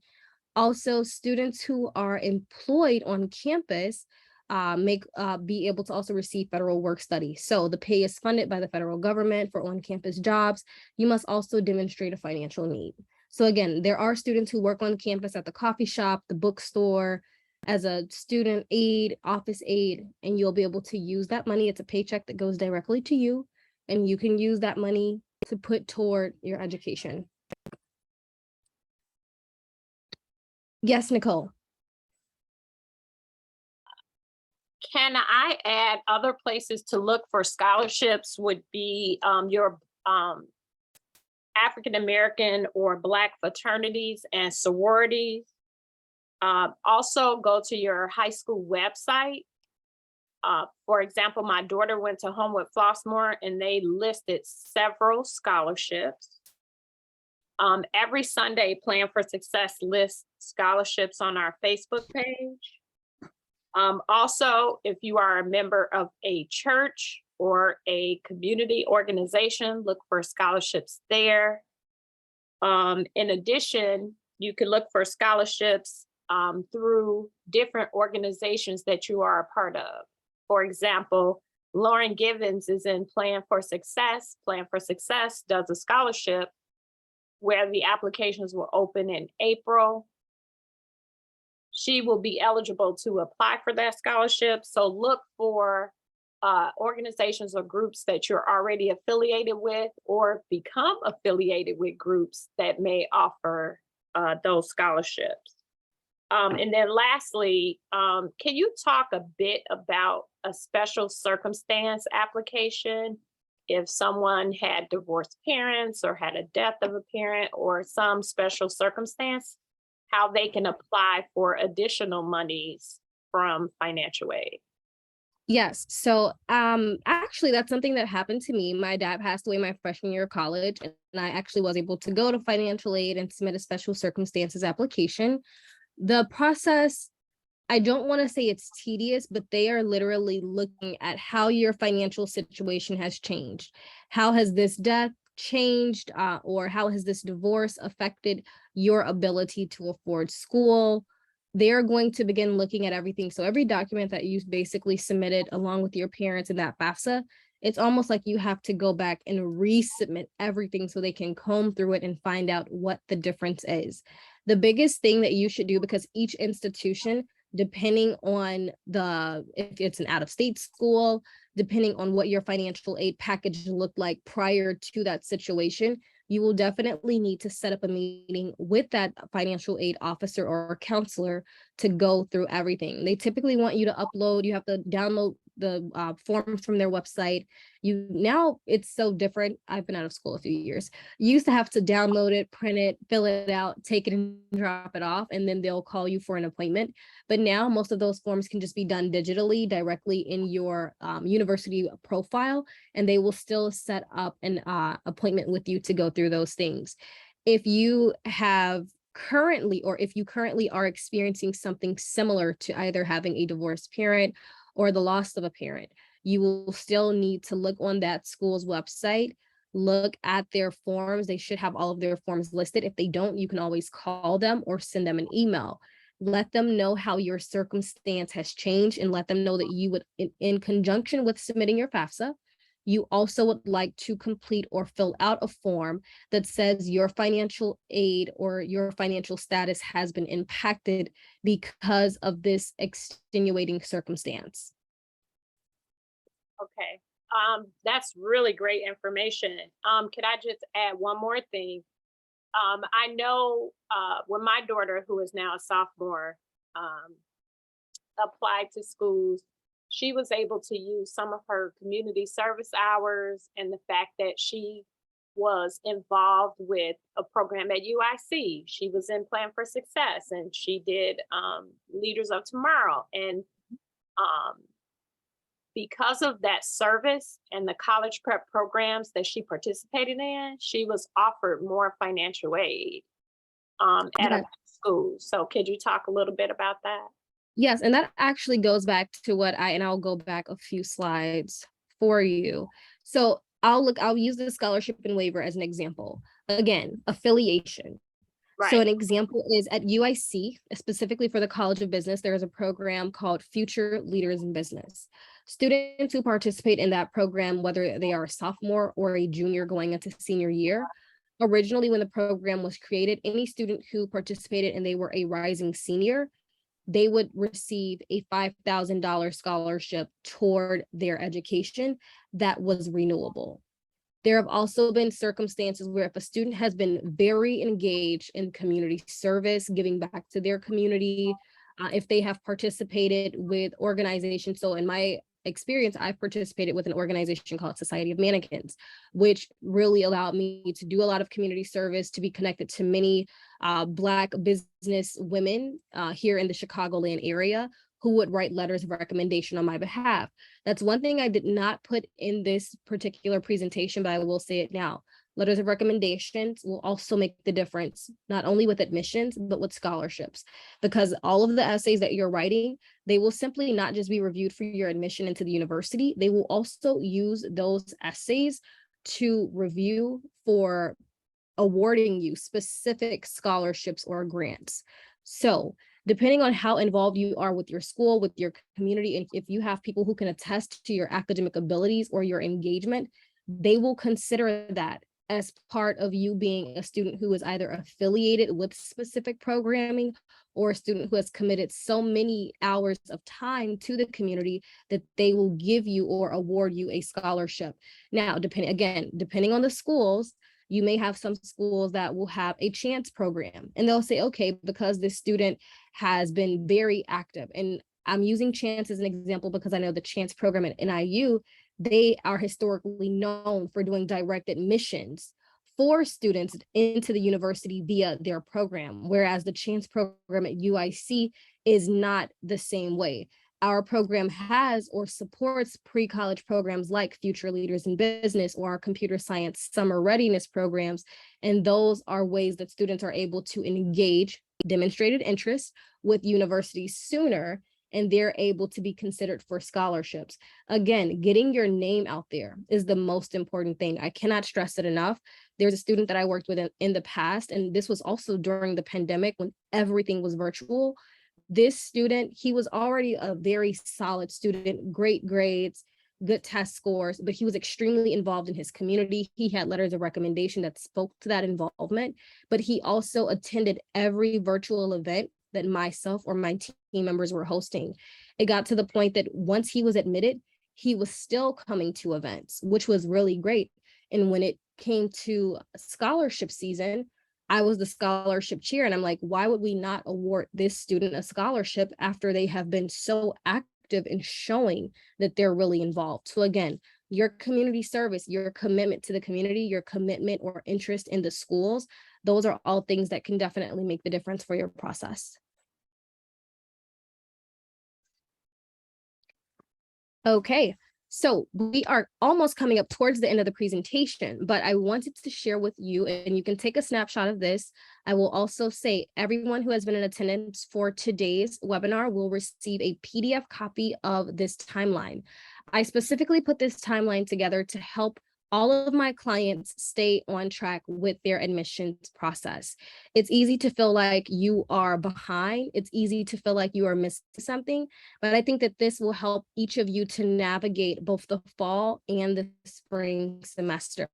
[SPEAKER 3] Also, students who are employed on campus be able to also receive federal work study. So the pay is funded by the federal government for on-campus jobs. You must also demonstrate a financial need. So again, there are students who work on campus at the coffee shop, the bookstore, as a student aide, office aide, and you'll be able to use that money. It's a paycheck that goes directly to you, and you can use that money to put toward your education. Yes, Nicole.
[SPEAKER 2] Can I add other places to look for scholarships would be your African-American or Black fraternities and sororities. Also go to your high school website. For example, my daughter went to Homewood Flossmoor and they listed several scholarships. Every Sunday, Plan for Success lists scholarships on our Facebook page. Also, if you are a member of a church or a community organization, look for scholarships there. In addition, you can look for scholarships through different organizations that you are a part of. For example, Lauren Givens is in Plan for Success. Plan for Success does a scholarship where the applications will open in April. She will be eligible to apply for that scholarship. So look for organizations or groups that you're already affiliated with, or become affiliated with groups that may offer those scholarships. And then lastly, can you talk a bit about a special circumstance application? If someone had divorced parents or had a death of a parent or some special circumstance, how they can apply for additional monies from financial aid?
[SPEAKER 3] Yes. So actually that's something that happened to me. My dad passed away my freshman year of college, and I actually was able to go to financial aid and submit a special circumstances application. The process, I don't want to say it's tedious, but they are literally looking at how your financial situation has changed. How has this death changed, or how has this divorce affected your ability to afford school? They are going to begin looking at everything. So every document that you basically submitted along with your parents in that FAFSA, it's almost like you have to go back and resubmit everything so they can comb through it and find out what the difference is. The biggest thing that you should do, because each institution, depending on if it's an out-of-state school, depending on what your financial aid package looked like prior to that situation, you will definitely need to set up a meeting with that financial aid officer or counselor to go through everything. They typically want you to upload, you have to download the forms from their website. Now it's so different. I've been out of school a few years. You used to have to download it, print it, fill it out, take it and drop it off, and then they'll call you for an appointment. But now most of those forms can just be done digitally directly in your university profile, and they will still set up an appointment with you to go through those things. If you currently are experiencing something similar to either having a divorced parent or the loss of a parent, you will still need to look on that school's website, look at their forms. They should have all of their forms listed. If they don't, you can always call them or send them an email. Let them know how your circumstance has changed, and let them know that you would, in conjunction with submitting your FAFSA, you also would like to complete or fill out a form that says your financial aid or your financial status has been impacted because of this extenuating circumstance.
[SPEAKER 2] Okay, that's really great information. Could I just add one more thing? I know when my daughter, who is now a sophomore, applied to schools, she was able to use some of her community service hours and the fact that she was involved with a program at UIC. She was in Plan for Success, and she did Leaders of Tomorrow. And because of that service and the college prep programs that she participated in, she was offered more financial aid at a school. So could you talk a little bit about that?
[SPEAKER 3] Yes, and that actually goes back to I'll go back a few slides for you. So I'll use the scholarship and waiver as an example. Again, affiliation.
[SPEAKER 2] Right.
[SPEAKER 3] So an example is at UIC, specifically for the College of Business, there is a program called Future Leaders in Business. Students who participate in that program, whether they are a sophomore or a junior going into senior year, originally when the program was created, any student who participated and they were a rising senior, they would receive a $5,000 scholarship toward their education that was renewable. There have also been circumstances where if a student has been very engaged in community service, giving back to their community, if they have participated with organizations. So in my experience, I've participated with an organization called Society of Mannequins, which really allowed me to do a lot of community service, to be connected to many Black business women here in the Chicagoland area who would write letters of recommendation on my behalf. That's one thing I did not put in this particular presentation, but I will say it now. Letters of recommendations will also make the difference, not only with admissions, but with scholarships, because all of the essays that you're writing, they will simply not just be reviewed for your admission into the university, they will also use those essays to review for awarding you specific scholarships or grants. So depending on how involved you are with your school, with your community, and if you have people who can attest to your academic abilities or your engagement, they will consider that as part of you being a student who is either affiliated with specific programming or a student who has committed so many hours of time to the community that they will give you or award you a scholarship. Now, depending on the schools, you may have some schools that will have a chance program, and they'll say, okay, because this student has been very active, and I'm using chance as an example because I know the chance program at NIU, they are historically known for doing direct admissions for students into the university via their program, whereas the chance program at UIC is not the same way. Our program has or supports pre-college programs like Future Leaders in Business or our computer science summer readiness programs. And those are ways that students are able to engage demonstrated interest with universities sooner, and they're able to be considered for scholarships. Again, getting your name out there is the most important thing. I cannot stress it enough. There's a student that I worked with in the past, and this was also during the pandemic when everything was virtual. This student, he was already a very solid student, great grades, good test scores, but he was extremely involved in his community. He had letters of recommendation that spoke to that involvement, but he also attended every virtual event that myself or my team members were hosting. It got to the point that once he was admitted, he was still coming to events, which was really great. And when it came to scholarship season, I was the scholarship chair, and I'm like, why would we not award this student a scholarship after they have been so active in showing that they're really involved? So again, your community service, your commitment to the community, your commitment or interest in the schools, those are all things that can definitely make the difference for your process. Okay, so we are almost coming up towards the end of the presentation, but I wanted to share with you, and you can take a snapshot of this. I will also say everyone who has been in attendance for today's webinar will receive a PDF copy of this timeline. I specifically put this timeline together to help all of my clients stay on track with their admissions process. It's easy to feel like you are behind. It's easy to feel like you are missing something, but I think that this will help each of you to navigate both the fall and the spring semester.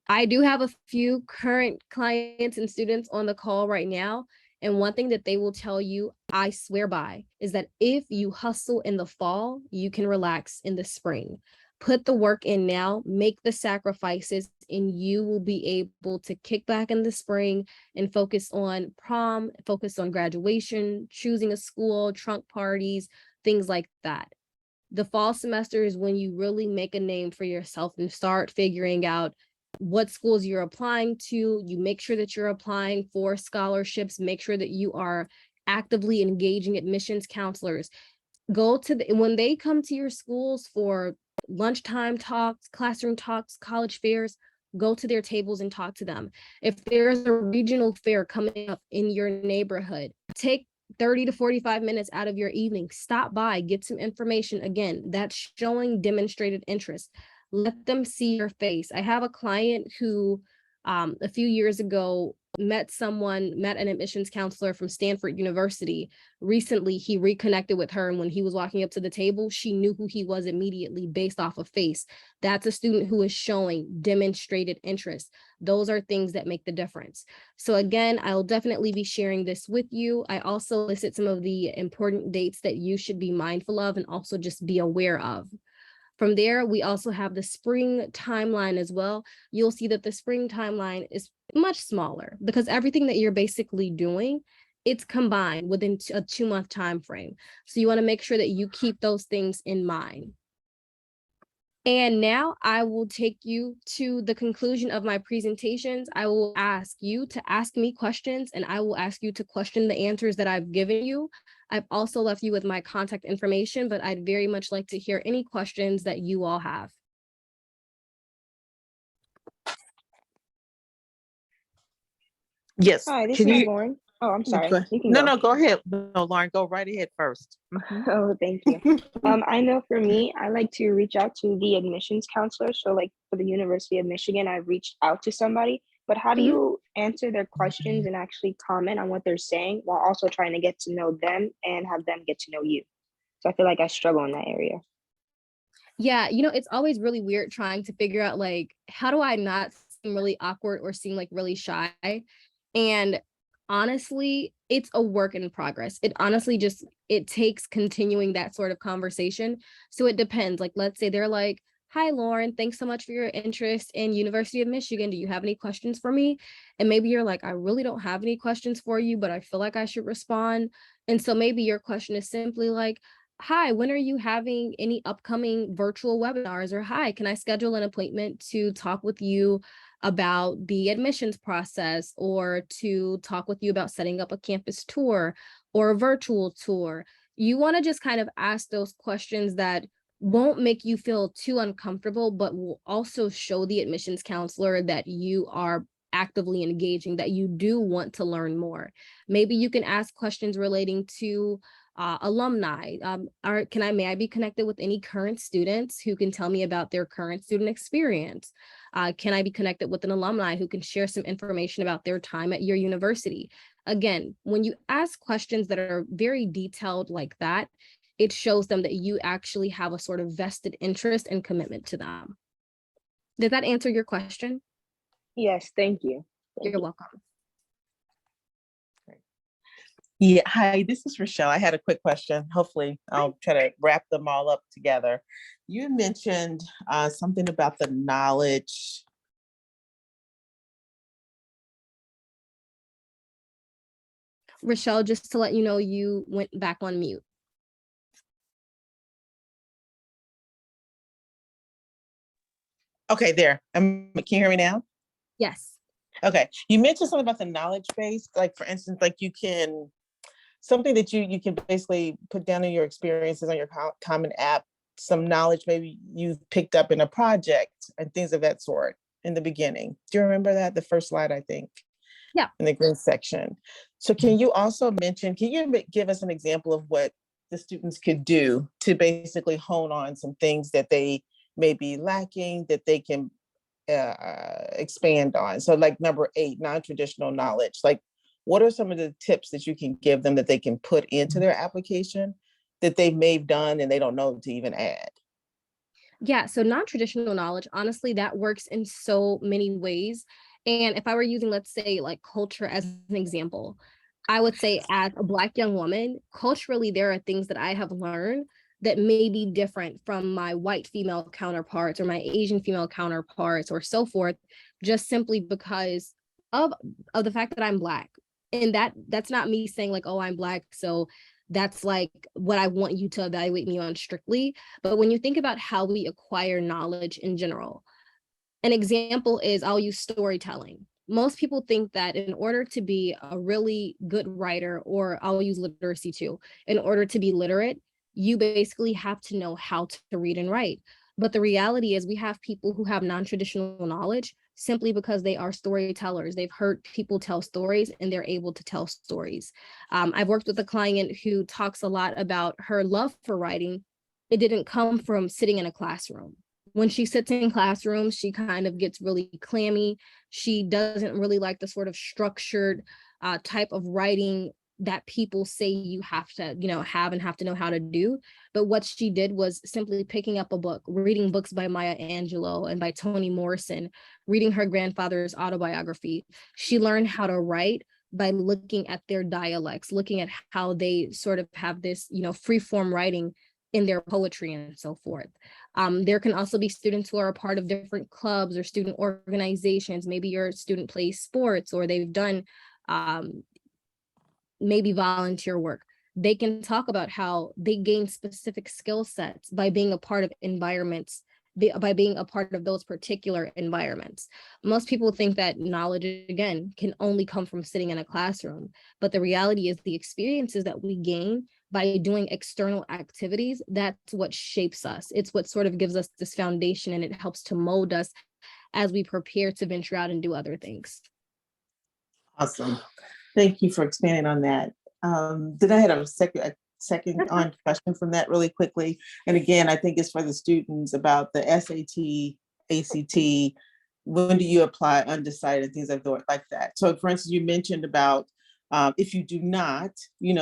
[SPEAKER 3] I do have a few current clients and students on the call right now. And one thing that they will tell you, I swear by, is that if you hustle in the fall, you can relax in the spring. Put the work in now, make the sacrifices, and you will be able to kick back in the spring and focus on prom, focus on graduation, choosing a school, trunk parties, things like that. The fall semester is when you really make a name for yourself and start figuring out what schools you're applying to. You make sure that you're applying for scholarships, make sure that you are actively engaging admissions counselors. Go to when they come to your schools for lunchtime talks, classroom talks, college fairs, go to their tables and talk to them. If there's a regional fair coming up in your neighborhood, take 30 to 45 minutes out of your evening, stop by, get some information. Again, that's showing demonstrated interest. Let them see your face. I have a client who a few years ago met an admissions counselor from Stanford University. Recently, he reconnected with her, and when he was walking up to the table, she knew who he was immediately based off of face. That's a student who is showing demonstrated interest. Those are things that make the difference. So again, I'll definitely be sharing this with you. I also listed some of the important dates that you should be mindful of and also just be aware of. From there, we also have the spring timeline as well. You'll see that the spring timeline is much smaller because everything that you're basically doing, it's combined within a 2-month time frame. So you want to make sure that you keep those things in mind. And now I will take you to the conclusion of my presentations. I will ask you to ask me questions, and I will ask you to question the answers that I've given you. I've also left you with my contact information, but I'd very much like to hear any questions that you all have.
[SPEAKER 4] Yes.
[SPEAKER 5] Hi, this
[SPEAKER 4] Can
[SPEAKER 5] is
[SPEAKER 4] you?
[SPEAKER 5] Lauren. Oh, I'm
[SPEAKER 4] Go
[SPEAKER 5] sorry.
[SPEAKER 4] ahead.
[SPEAKER 5] You can
[SPEAKER 4] No,
[SPEAKER 5] go.
[SPEAKER 4] no, go ahead. No, Lauren, go right ahead first. Mhm.
[SPEAKER 5] Oh, thank you. I know for me, I like to reach out to the admissions counselor. So like for the University of Michigan, I've reached out to somebody, but how do
[SPEAKER 3] Mhm.
[SPEAKER 5] you answer their questions and actually comment on what they're saying while also trying to get to know them and have them get to know you? So I feel like I struggle in that area.
[SPEAKER 3] Yeah, it's always really weird trying to figure out, like, how do I not really awkward or seem like really shy. And honestly, it's a work in progress. It honestly just, it takes continuing that sort of conversation. So it depends. Like, let's say they're like, "Hi, Lauren, thanks so much for your interest in University of Michigan. Do you have any questions for me?" And maybe you're like, "I really don't have any questions for you, but I feel like I should respond." And so maybe your question is simply like, "Hi, when are you having any upcoming virtual webinars?" Or, "Hi, can I schedule an appointment to talk with you about the admissions process, or to talk with you about setting up a campus tour or a virtual tour?" You want to just kind of ask those questions that won't make you feel too uncomfortable, but will also show the admissions counselor that you are actively engaging, that you do want to learn more. Maybe you can ask questions relating to alumni. May I be connected with any current students who can tell me about their current student experience? Can I be connected with an alumni who can share some information about their time at your university? Again, when you ask questions that are very detailed like that, it shows them that you actually have a sort of vested interest and commitment to them. Did that answer your question?
[SPEAKER 5] Yes, thank you. Thank
[SPEAKER 3] You're
[SPEAKER 5] you.
[SPEAKER 3] welcome.
[SPEAKER 4] Yeah, hi, this is Rochelle. I had a quick question. Hopefully, I'll try to wrap them all up together. You mentioned something about the knowledge.
[SPEAKER 3] Rochelle, just to let you know, you went back on mute.
[SPEAKER 4] Okay, there. Can you hear me now?
[SPEAKER 3] Yes.
[SPEAKER 4] Okay, you mentioned something about the knowledge base, like for instance, like you can, something that you can basically put down in your experiences on your common app, some knowledge maybe you picked up in a project and things of that sort in the beginning. Do you remember that? The first slide, I think.
[SPEAKER 3] Yeah.
[SPEAKER 4] In the green section. So can you also mention, can you give us an example of what the students could do to basically hone on some things that they may be lacking that they can expand on? So like number 8, non-traditional knowledge. Like, what are some of the tips that you can give them that they can put into their application that they may have done and they don't know to even add?
[SPEAKER 3] Yeah, so non-traditional knowledge, honestly, that works in so many ways. And if I were using, let's say, like culture as an example, I would say as a Black young woman, culturally, there are things that I have learned that may be different from my white female counterparts or my Asian female counterparts or so forth, just simply because of, the fact that I'm Black. And that's not me saying like, "Oh, I'm Black, so that's like what I want you to evaluate me on strictly." But when you think about how we acquire knowledge in general, an example is, I'll use storytelling. Most people think that in order to be a really good writer, or I'll use literacy too, in order to be literate, you basically have to know how to read and write. But the reality is we have people who have non-traditional knowledge simply because they are storytellers. They've heard people tell stories and they're able to tell stories. I've worked with a client who talks a lot about her love for writing. It didn't come from sitting in a classroom. When she sits in classrooms, she kind of gets really clammy. She doesn't really like the sort of structured type of writing that people say you have to, have and have to know how to do. But what she did was simply picking up a book, reading books by Maya Angelou and by Toni Morrison, reading her grandfather's autobiography. She learned how to write by looking at their dialects, looking at how they sort of have this, free form writing in their poetry and so forth. There can also be students who are a part of different clubs or student organizations. Maybe your student plays sports, or they've done maybe volunteer work. They can talk about how they gain specific skill sets by being a part of environments, by being a part of those particular environments. Most people think that knowledge, again, can only come from sitting in a classroom, but the reality is the experiences that we gain by doing external activities, that's what shapes us. It's what sort of gives us this foundation, and it helps to mold us as we prepare to venture out and do other things.
[SPEAKER 4] Awesome. Thank you for expanding on that. Then I had a second on question from that really quickly. And again, I think it's for the students about the SAT, ACT. When do you apply, undecided, things like that. So for instance, you mentioned about if you do not,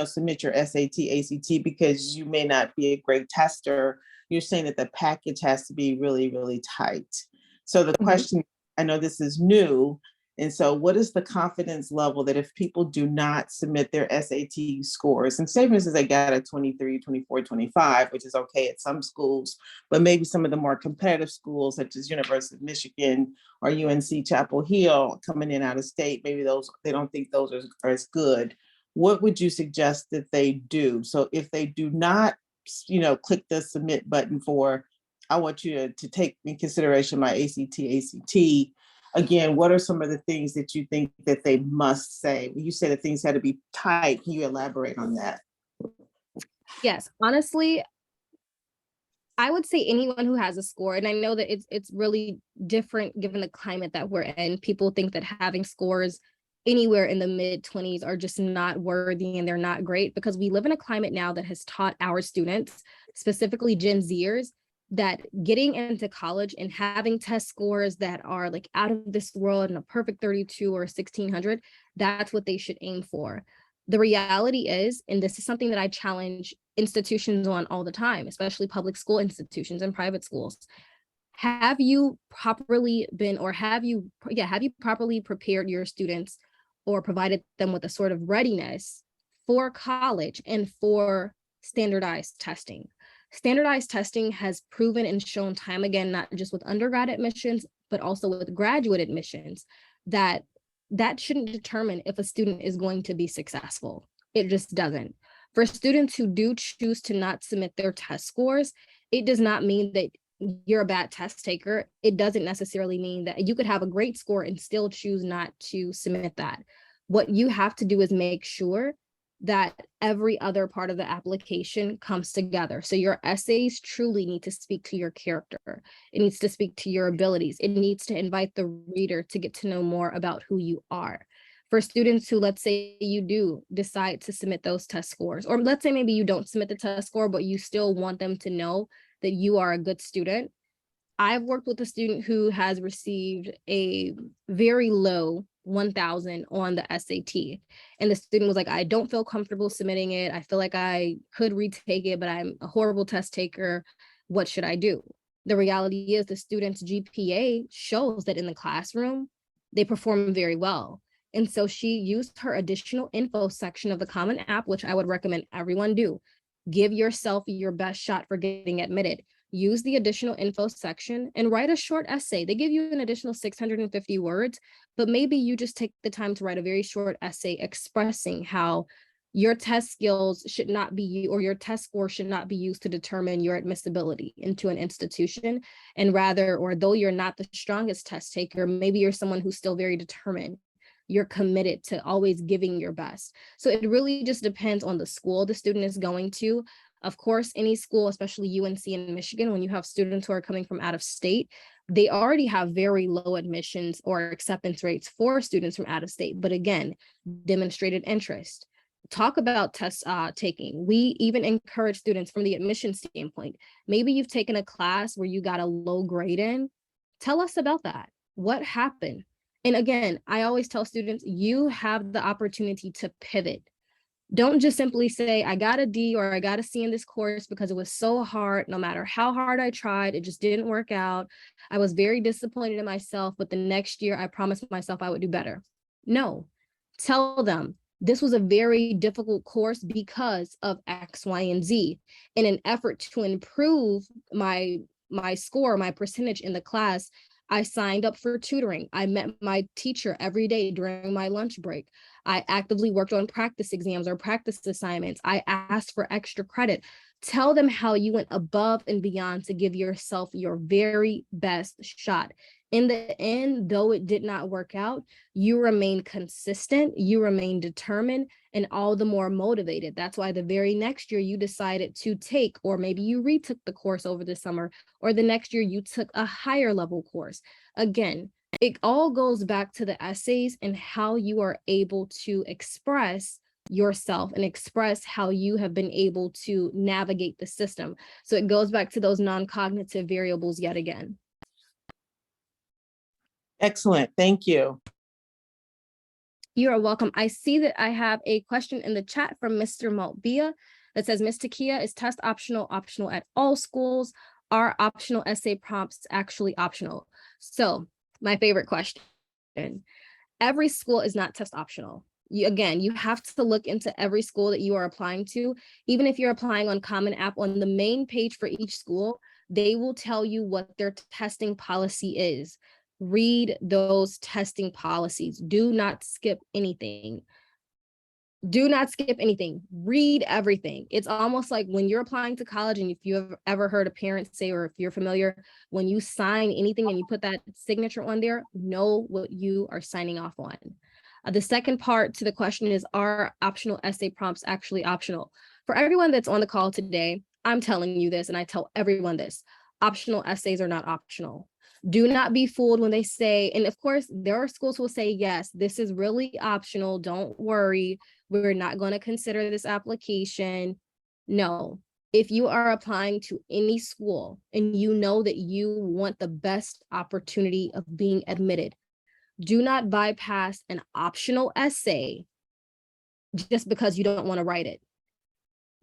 [SPEAKER 4] submit your SAT, ACT because you may not be a great tester, you're saying that the package has to be really, really tight. So the question I know this is new. And so what is the confidence level that if people do not submit their SAT scores, and say for instance, they got a 23, 24, 25, which is okay at some schools, but maybe some of the more competitive schools such as University of Michigan or UNC Chapel Hill coming in out of state, maybe those, they don't think those are as good. What would you suggest that they do? So if they do not, click the submit button for, I want you to take in consideration my ACT, again, what are some of the things that you think that they must say? You said that things had to be tight. Can you elaborate on that?
[SPEAKER 3] Yes, honestly, I would say anyone who has a score, and I know that it's really different given the climate that we're in. People think that having scores anywhere in the mid-20s are just not worthy and they're not great, because we live in a climate now that has taught our students, specifically Gen Zers, that getting into college and having test scores that are like out of this world and a perfect 32 or 1600, that's what they should aim for. The reality is, and this is something that I challenge institutions on all the time, especially public school institutions and private schools. Have you properly been, or have you properly prepared your students or provided them with a sort of readiness for college and for standardized testing? Standardized testing has proven and shown time again, not just with undergrad admissions, but also with graduate admissions, that shouldn't determine if a student is going to be successful. It just doesn't. For students who do choose to not submit their test scores, it does not mean that you're a bad test taker. It doesn't necessarily mean that you could have a great score and still choose not to submit that. What you have to do is make sure that every other part of the application comes together. So your essays truly need to speak to your character. It needs to speak to your abilities. It needs to invite the reader to get to know more about who you are. For students who, let's say you do decide to submit those test scores, or let's say maybe you don't submit the test score, but you still want them to know that you are a good student. I've worked with a student who has received a very low 1,000 on the SAT. And the student was like, I don't feel comfortable submitting it. I feel like I could retake it, but I'm a horrible test taker. What should I do? The reality is the student's GPA shows that in the classroom, they perform very well. And so she used her additional info section of the Common App, which I would recommend everyone do. Give yourself your best shot for getting admitted. Use the additional info section and write a short essay. They give you an additional 650 words, but maybe you just take the time to write a very short essay expressing how your test skills should not be, or your test score should not be used to determine your admissibility into an institution. And rather, or though you're not the strongest test taker, maybe you're someone who's still very determined. You're committed to always giving your best. So it really just depends on the school the student is going to. Of course, any school, especially UNC in Michigan, when you have students who are coming from out of state, they already have very low admissions or acceptance rates for students from out of state. But again, demonstrated interest. Talk about test taking. We even encourage students from the admission standpoint. Maybe you've taken a class where you got a low grade in. Tell us about that. What happened? And again, I always tell students, you have the opportunity to pivot. Don't just simply say, I got a D or I got a C in this course because it was so hard. No matter how hard I tried, it just didn't work out. I was very disappointed in myself, but the next year I promised myself I would do better. No, tell them this was a very difficult course because of X, Y, and Z. In an effort to improve my score, my percentage in the class, I signed up for tutoring. I met my teacher every day during my lunch break. I actively worked on practice exams or practice assignments. I asked for extra credit. Tell them how you went above and beyond to give yourself your very best shot. In the end, though it did not work out, you remain consistent, you remain determined, and all the more motivated. That's why the very next year you decided to take, or maybe you retook the course over the summer, or the next year you took a higher level course. Again, it all goes back to the essays and how you are able to express yourself and express how you have been able to navigate the system. So it goes back to those non-cognitive variables yet again.
[SPEAKER 4] Excellent. Thank you.
[SPEAKER 3] You are welcome. I see that I have a question in the chat from Mr. Maltbia that says, Ms. Tikia, is test optional at all schools? Are optional essay prompts actually optional? So My favorite question. Every school is not test optional. You have to look into every school that you are applying to. Even if you're applying on Common App, on the main page for each school, they will tell you what their testing policy is. Read those testing policies. Do not skip anything. Do not skip anything. Read everything. It's almost like when you're applying to college, and if you've ever heard a parent say, or if you're familiar, when you sign anything and you put that signature on there, know what you are signing off on. The second part to the question is, are optional essay prompts actually optional? For everyone that's on the call today, I'm telling you this, and I tell everyone this: optional essays are not optional. Do not be fooled when they say, and of course, there are schools who will say, yes, this is really optional. Don't worry. We're not going to consider this application. No, if you are applying to any school and you know that you want the best opportunity of being admitted, do not bypass an optional essay just because you don't want to write it.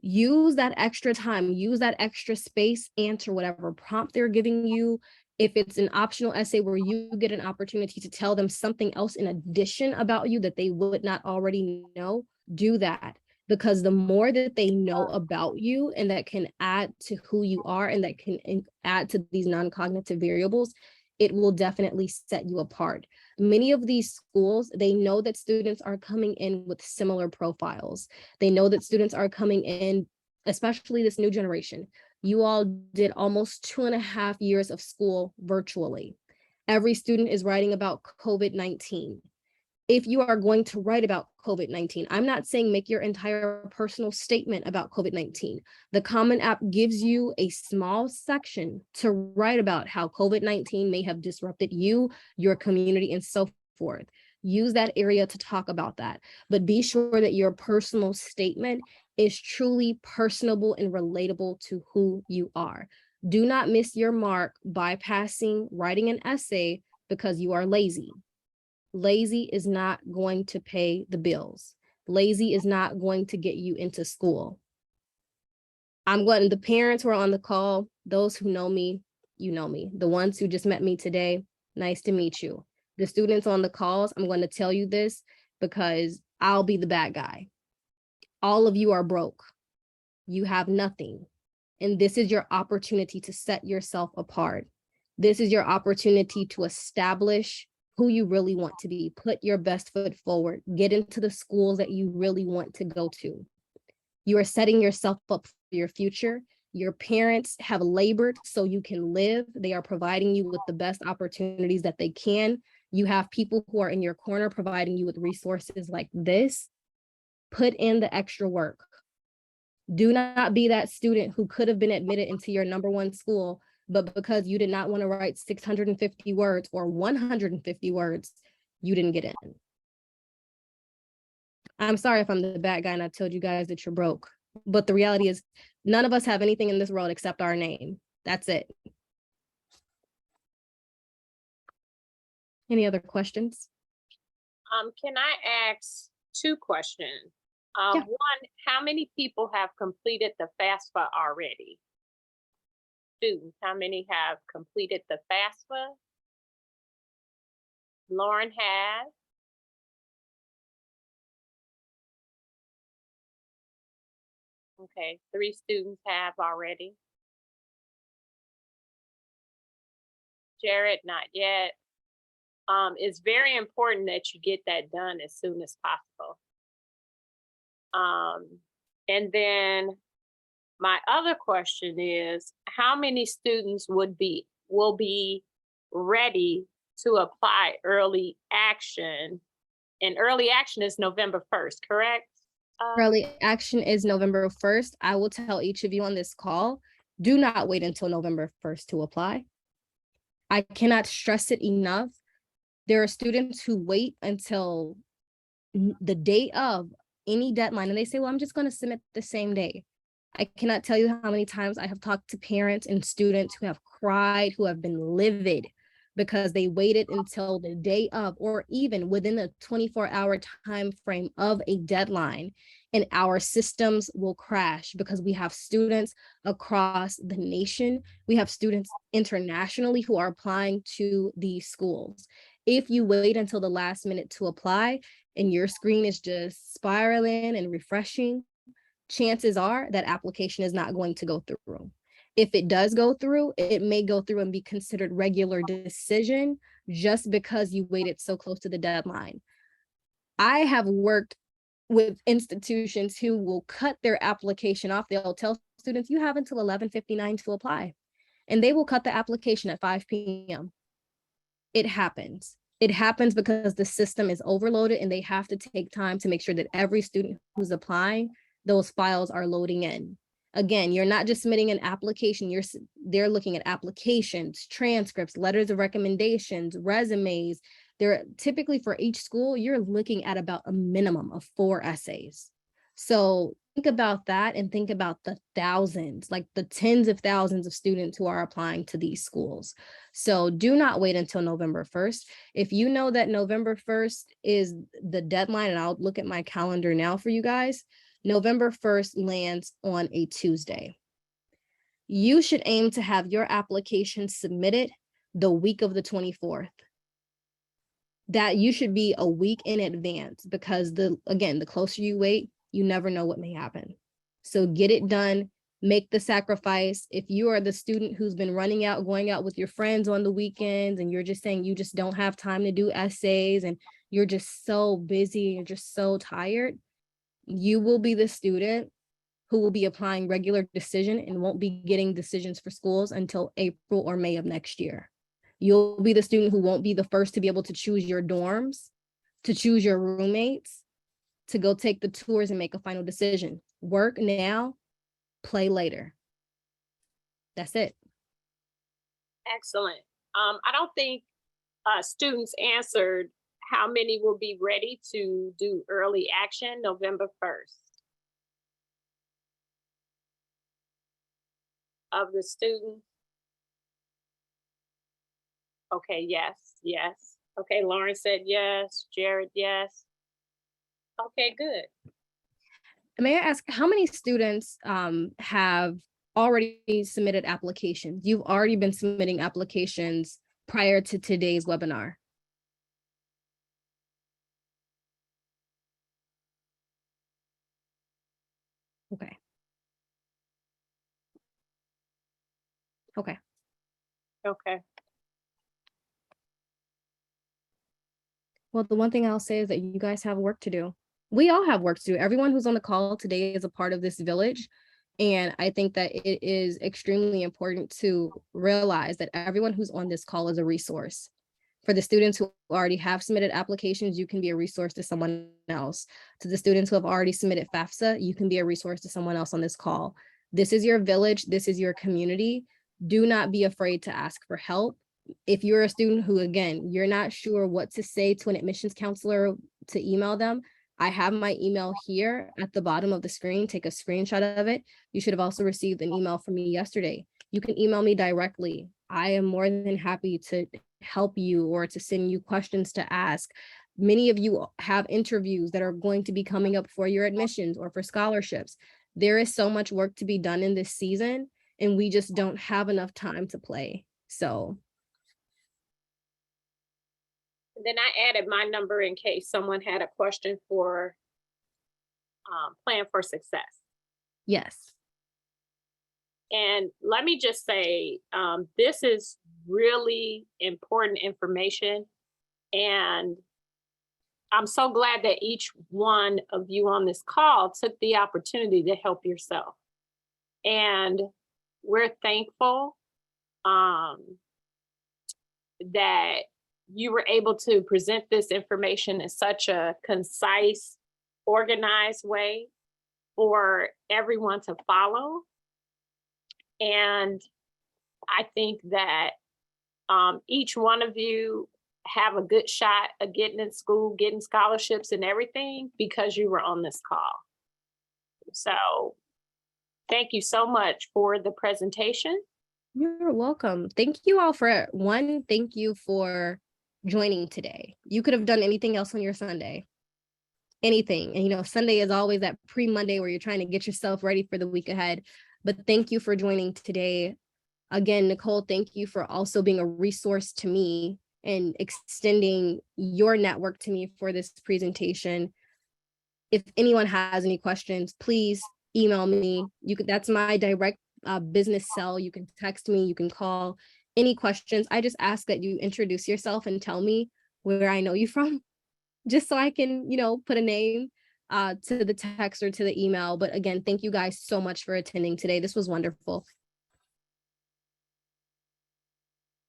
[SPEAKER 3] Use that extra time, use that extra space, answer whatever prompt they're giving you. If it's an optional essay where you get an opportunity to tell them something else in addition about you that they would not already know, do that. Because the more that they know about you and that can add to who you are and that can add to these non-cognitive variables, it will definitely set you apart. Many of these schools, they know that students are coming in with similar profiles. They know that students are coming in, especially this new generation. You all did almost 2.5 years of school virtually. Every student is writing about COVID-19. If you are going to write about COVID-19, I'm not saying make your entire personal statement about COVID-19. The Common App gives you a small section to write about how COVID-19 may have disrupted you, your community, and so forth. Use that area to talk about that, but be sure that your personal statement is truly personable and relatable to who you are. Do not miss your mark bypassing writing an essay because you are lazy. Lazy is not going to pay the bills. Lazy is not going to get you into school. The parents who are on the call, those who know me, you know me. The ones who just met me today, nice to meet you. The students on the calls, I'm going to tell you this because I'll be the bad guy. All of you are broke. You have nothing. And this is your opportunity to set yourself apart. This is your opportunity to establish who you really want to be. Put your best foot forward. Get into the schools that you really want to go to. You are setting yourself up for your future. Your parents have labored so you can live. They are providing you with the best opportunities that they can. You have people who are in your corner providing you with resources like this. Put in the extra work. Do not be that student who could have been admitted into your #1 school, but because you did not want to write 650 words or 150 words, you didn't get in. I'm sorry if I'm the bad guy and I told you guys that you're broke, but the reality is none of us have anything in this world except our name. That's it. Any other questions?
[SPEAKER 2] Can I ask 2 questions?
[SPEAKER 3] Yeah.
[SPEAKER 2] One, how many people have completed the FAFSA already? 2, how many have completed the FAFSA? Lauren has. Okay, 3 students have already. Jared, not yet. It's very important that you get that done as soon as possible. And then my other question is, how many students will be ready to apply early action? And early action is November 1st, correct?
[SPEAKER 3] Early action is November 1st. I will tell each of you on this call, do not wait until November 1st to apply. I cannot stress it enough. There are students who wait until the day of any deadline and they say, well, I'm just going to submit the same day. I cannot tell you how many times I have talked to parents and students who have cried, who have been livid because they waited until the day of, or even within the 24-hour time frame of a deadline, and our systems will crash because we have students across the nation. We have students internationally who are applying to these schools. If you wait until the last minute to apply and your screen is just spiraling and refreshing, chances are that application is not going to go through. If it does go through, it may go through and be considered regular decision just because you waited so close to the deadline. I have worked with institutions who will cut their application off. They'll tell students, you have until 11:59 to apply, and they will cut the application at 5 p.m. It happens. It happens because the system is overloaded and they have to take time to make sure that every student who's applying, those files are loading in. Again, you're not just submitting an application, they're looking at applications, transcripts, letters of recommendations, resumes. They're typically, for each school, you're looking at about a minimum of 4 essays. So think about that and think about the thousands, like the tens of thousands of students who are applying to these schools. So do not wait until November 1st. If you know that November 1st is the deadline, and I'll look at my calendar now for you guys, November 1st lands on a Tuesday. You should aim to have your application submitted the week of the 24th. That you should be a week in advance, because the closer you wait, you never know what may happen. So get it done, make the sacrifice. If you are the student who's been going out with your friends on the weekends, and you're just saying you just don't have time to do essays and you're just so busy, you're just so tired, you will be the student who will be applying regular decision and won't be getting decisions for schools until April or May of next year. You'll be the student who won't be the first to be able to choose your dorms, to choose your roommates, to go take the tours and make a final decision. Work now, play later. That's it.
[SPEAKER 2] Excellent. I don't think students answered how many will be ready to do early action November 1st. Of the students? Okay, yes. Okay, Lauren said yes. Jared, yes. Okay, good.
[SPEAKER 3] May I ask, how many students have already submitted applications? You've already been submitting applications prior to today's webinar. Okay. Well, the one thing I'll say is that you guys have work to do. We all have work to do. Everyone who's on the call today is a part of this village. And I think that it is extremely important to realize that everyone who's on this call is a resource. For the students who already have submitted applications, you can be a resource to someone else. To the students who have already submitted FAFSA, you can be a resource to someone else on this call. This is your village. This is your community. Do not be afraid to ask for help. If you're a student who, again, you're not sure what to say to an admissions counselor to email them, I have my email here at the bottom of the screen. Take a screenshot of it. You should have also received an email from me yesterday. You can email me directly. I am more than happy to help you or to send you questions to ask. Many of you have interviews that are going to be coming up for your admissions or for scholarships. There is so much work to be done in this season, and we just don't have enough time to play. So.
[SPEAKER 2] Then I added my number in case someone had a question for Plan for Success.
[SPEAKER 3] Yes.
[SPEAKER 2] And let me just say, this is really important information. And I'm so glad that each one of you on this call took the opportunity to help yourself. And we're thankful that you were able to present this information in such a concise, organized way for everyone to follow. And I think that each one of you have a good shot at getting in school, getting scholarships and everything because you were on this call. So thank you so much for the presentation.
[SPEAKER 3] You're welcome. Thank you all for thank you for joining today. You could have done anything else on your Sunday. Anything. And Sunday is always that pre-Monday where you're trying to get yourself ready for the week ahead. But thank you for joining today. Again, Nicole, thank you for also being a resource to me and extending your network to me for this presentation. If anyone has any questions, please email me. That's my direct business cell. You can text me, you can call. Any questions, I just ask that you introduce yourself and tell me where I know you from, just so I can, put a name to the text or to the email. But again, thank you guys so much for attending today. This was wonderful.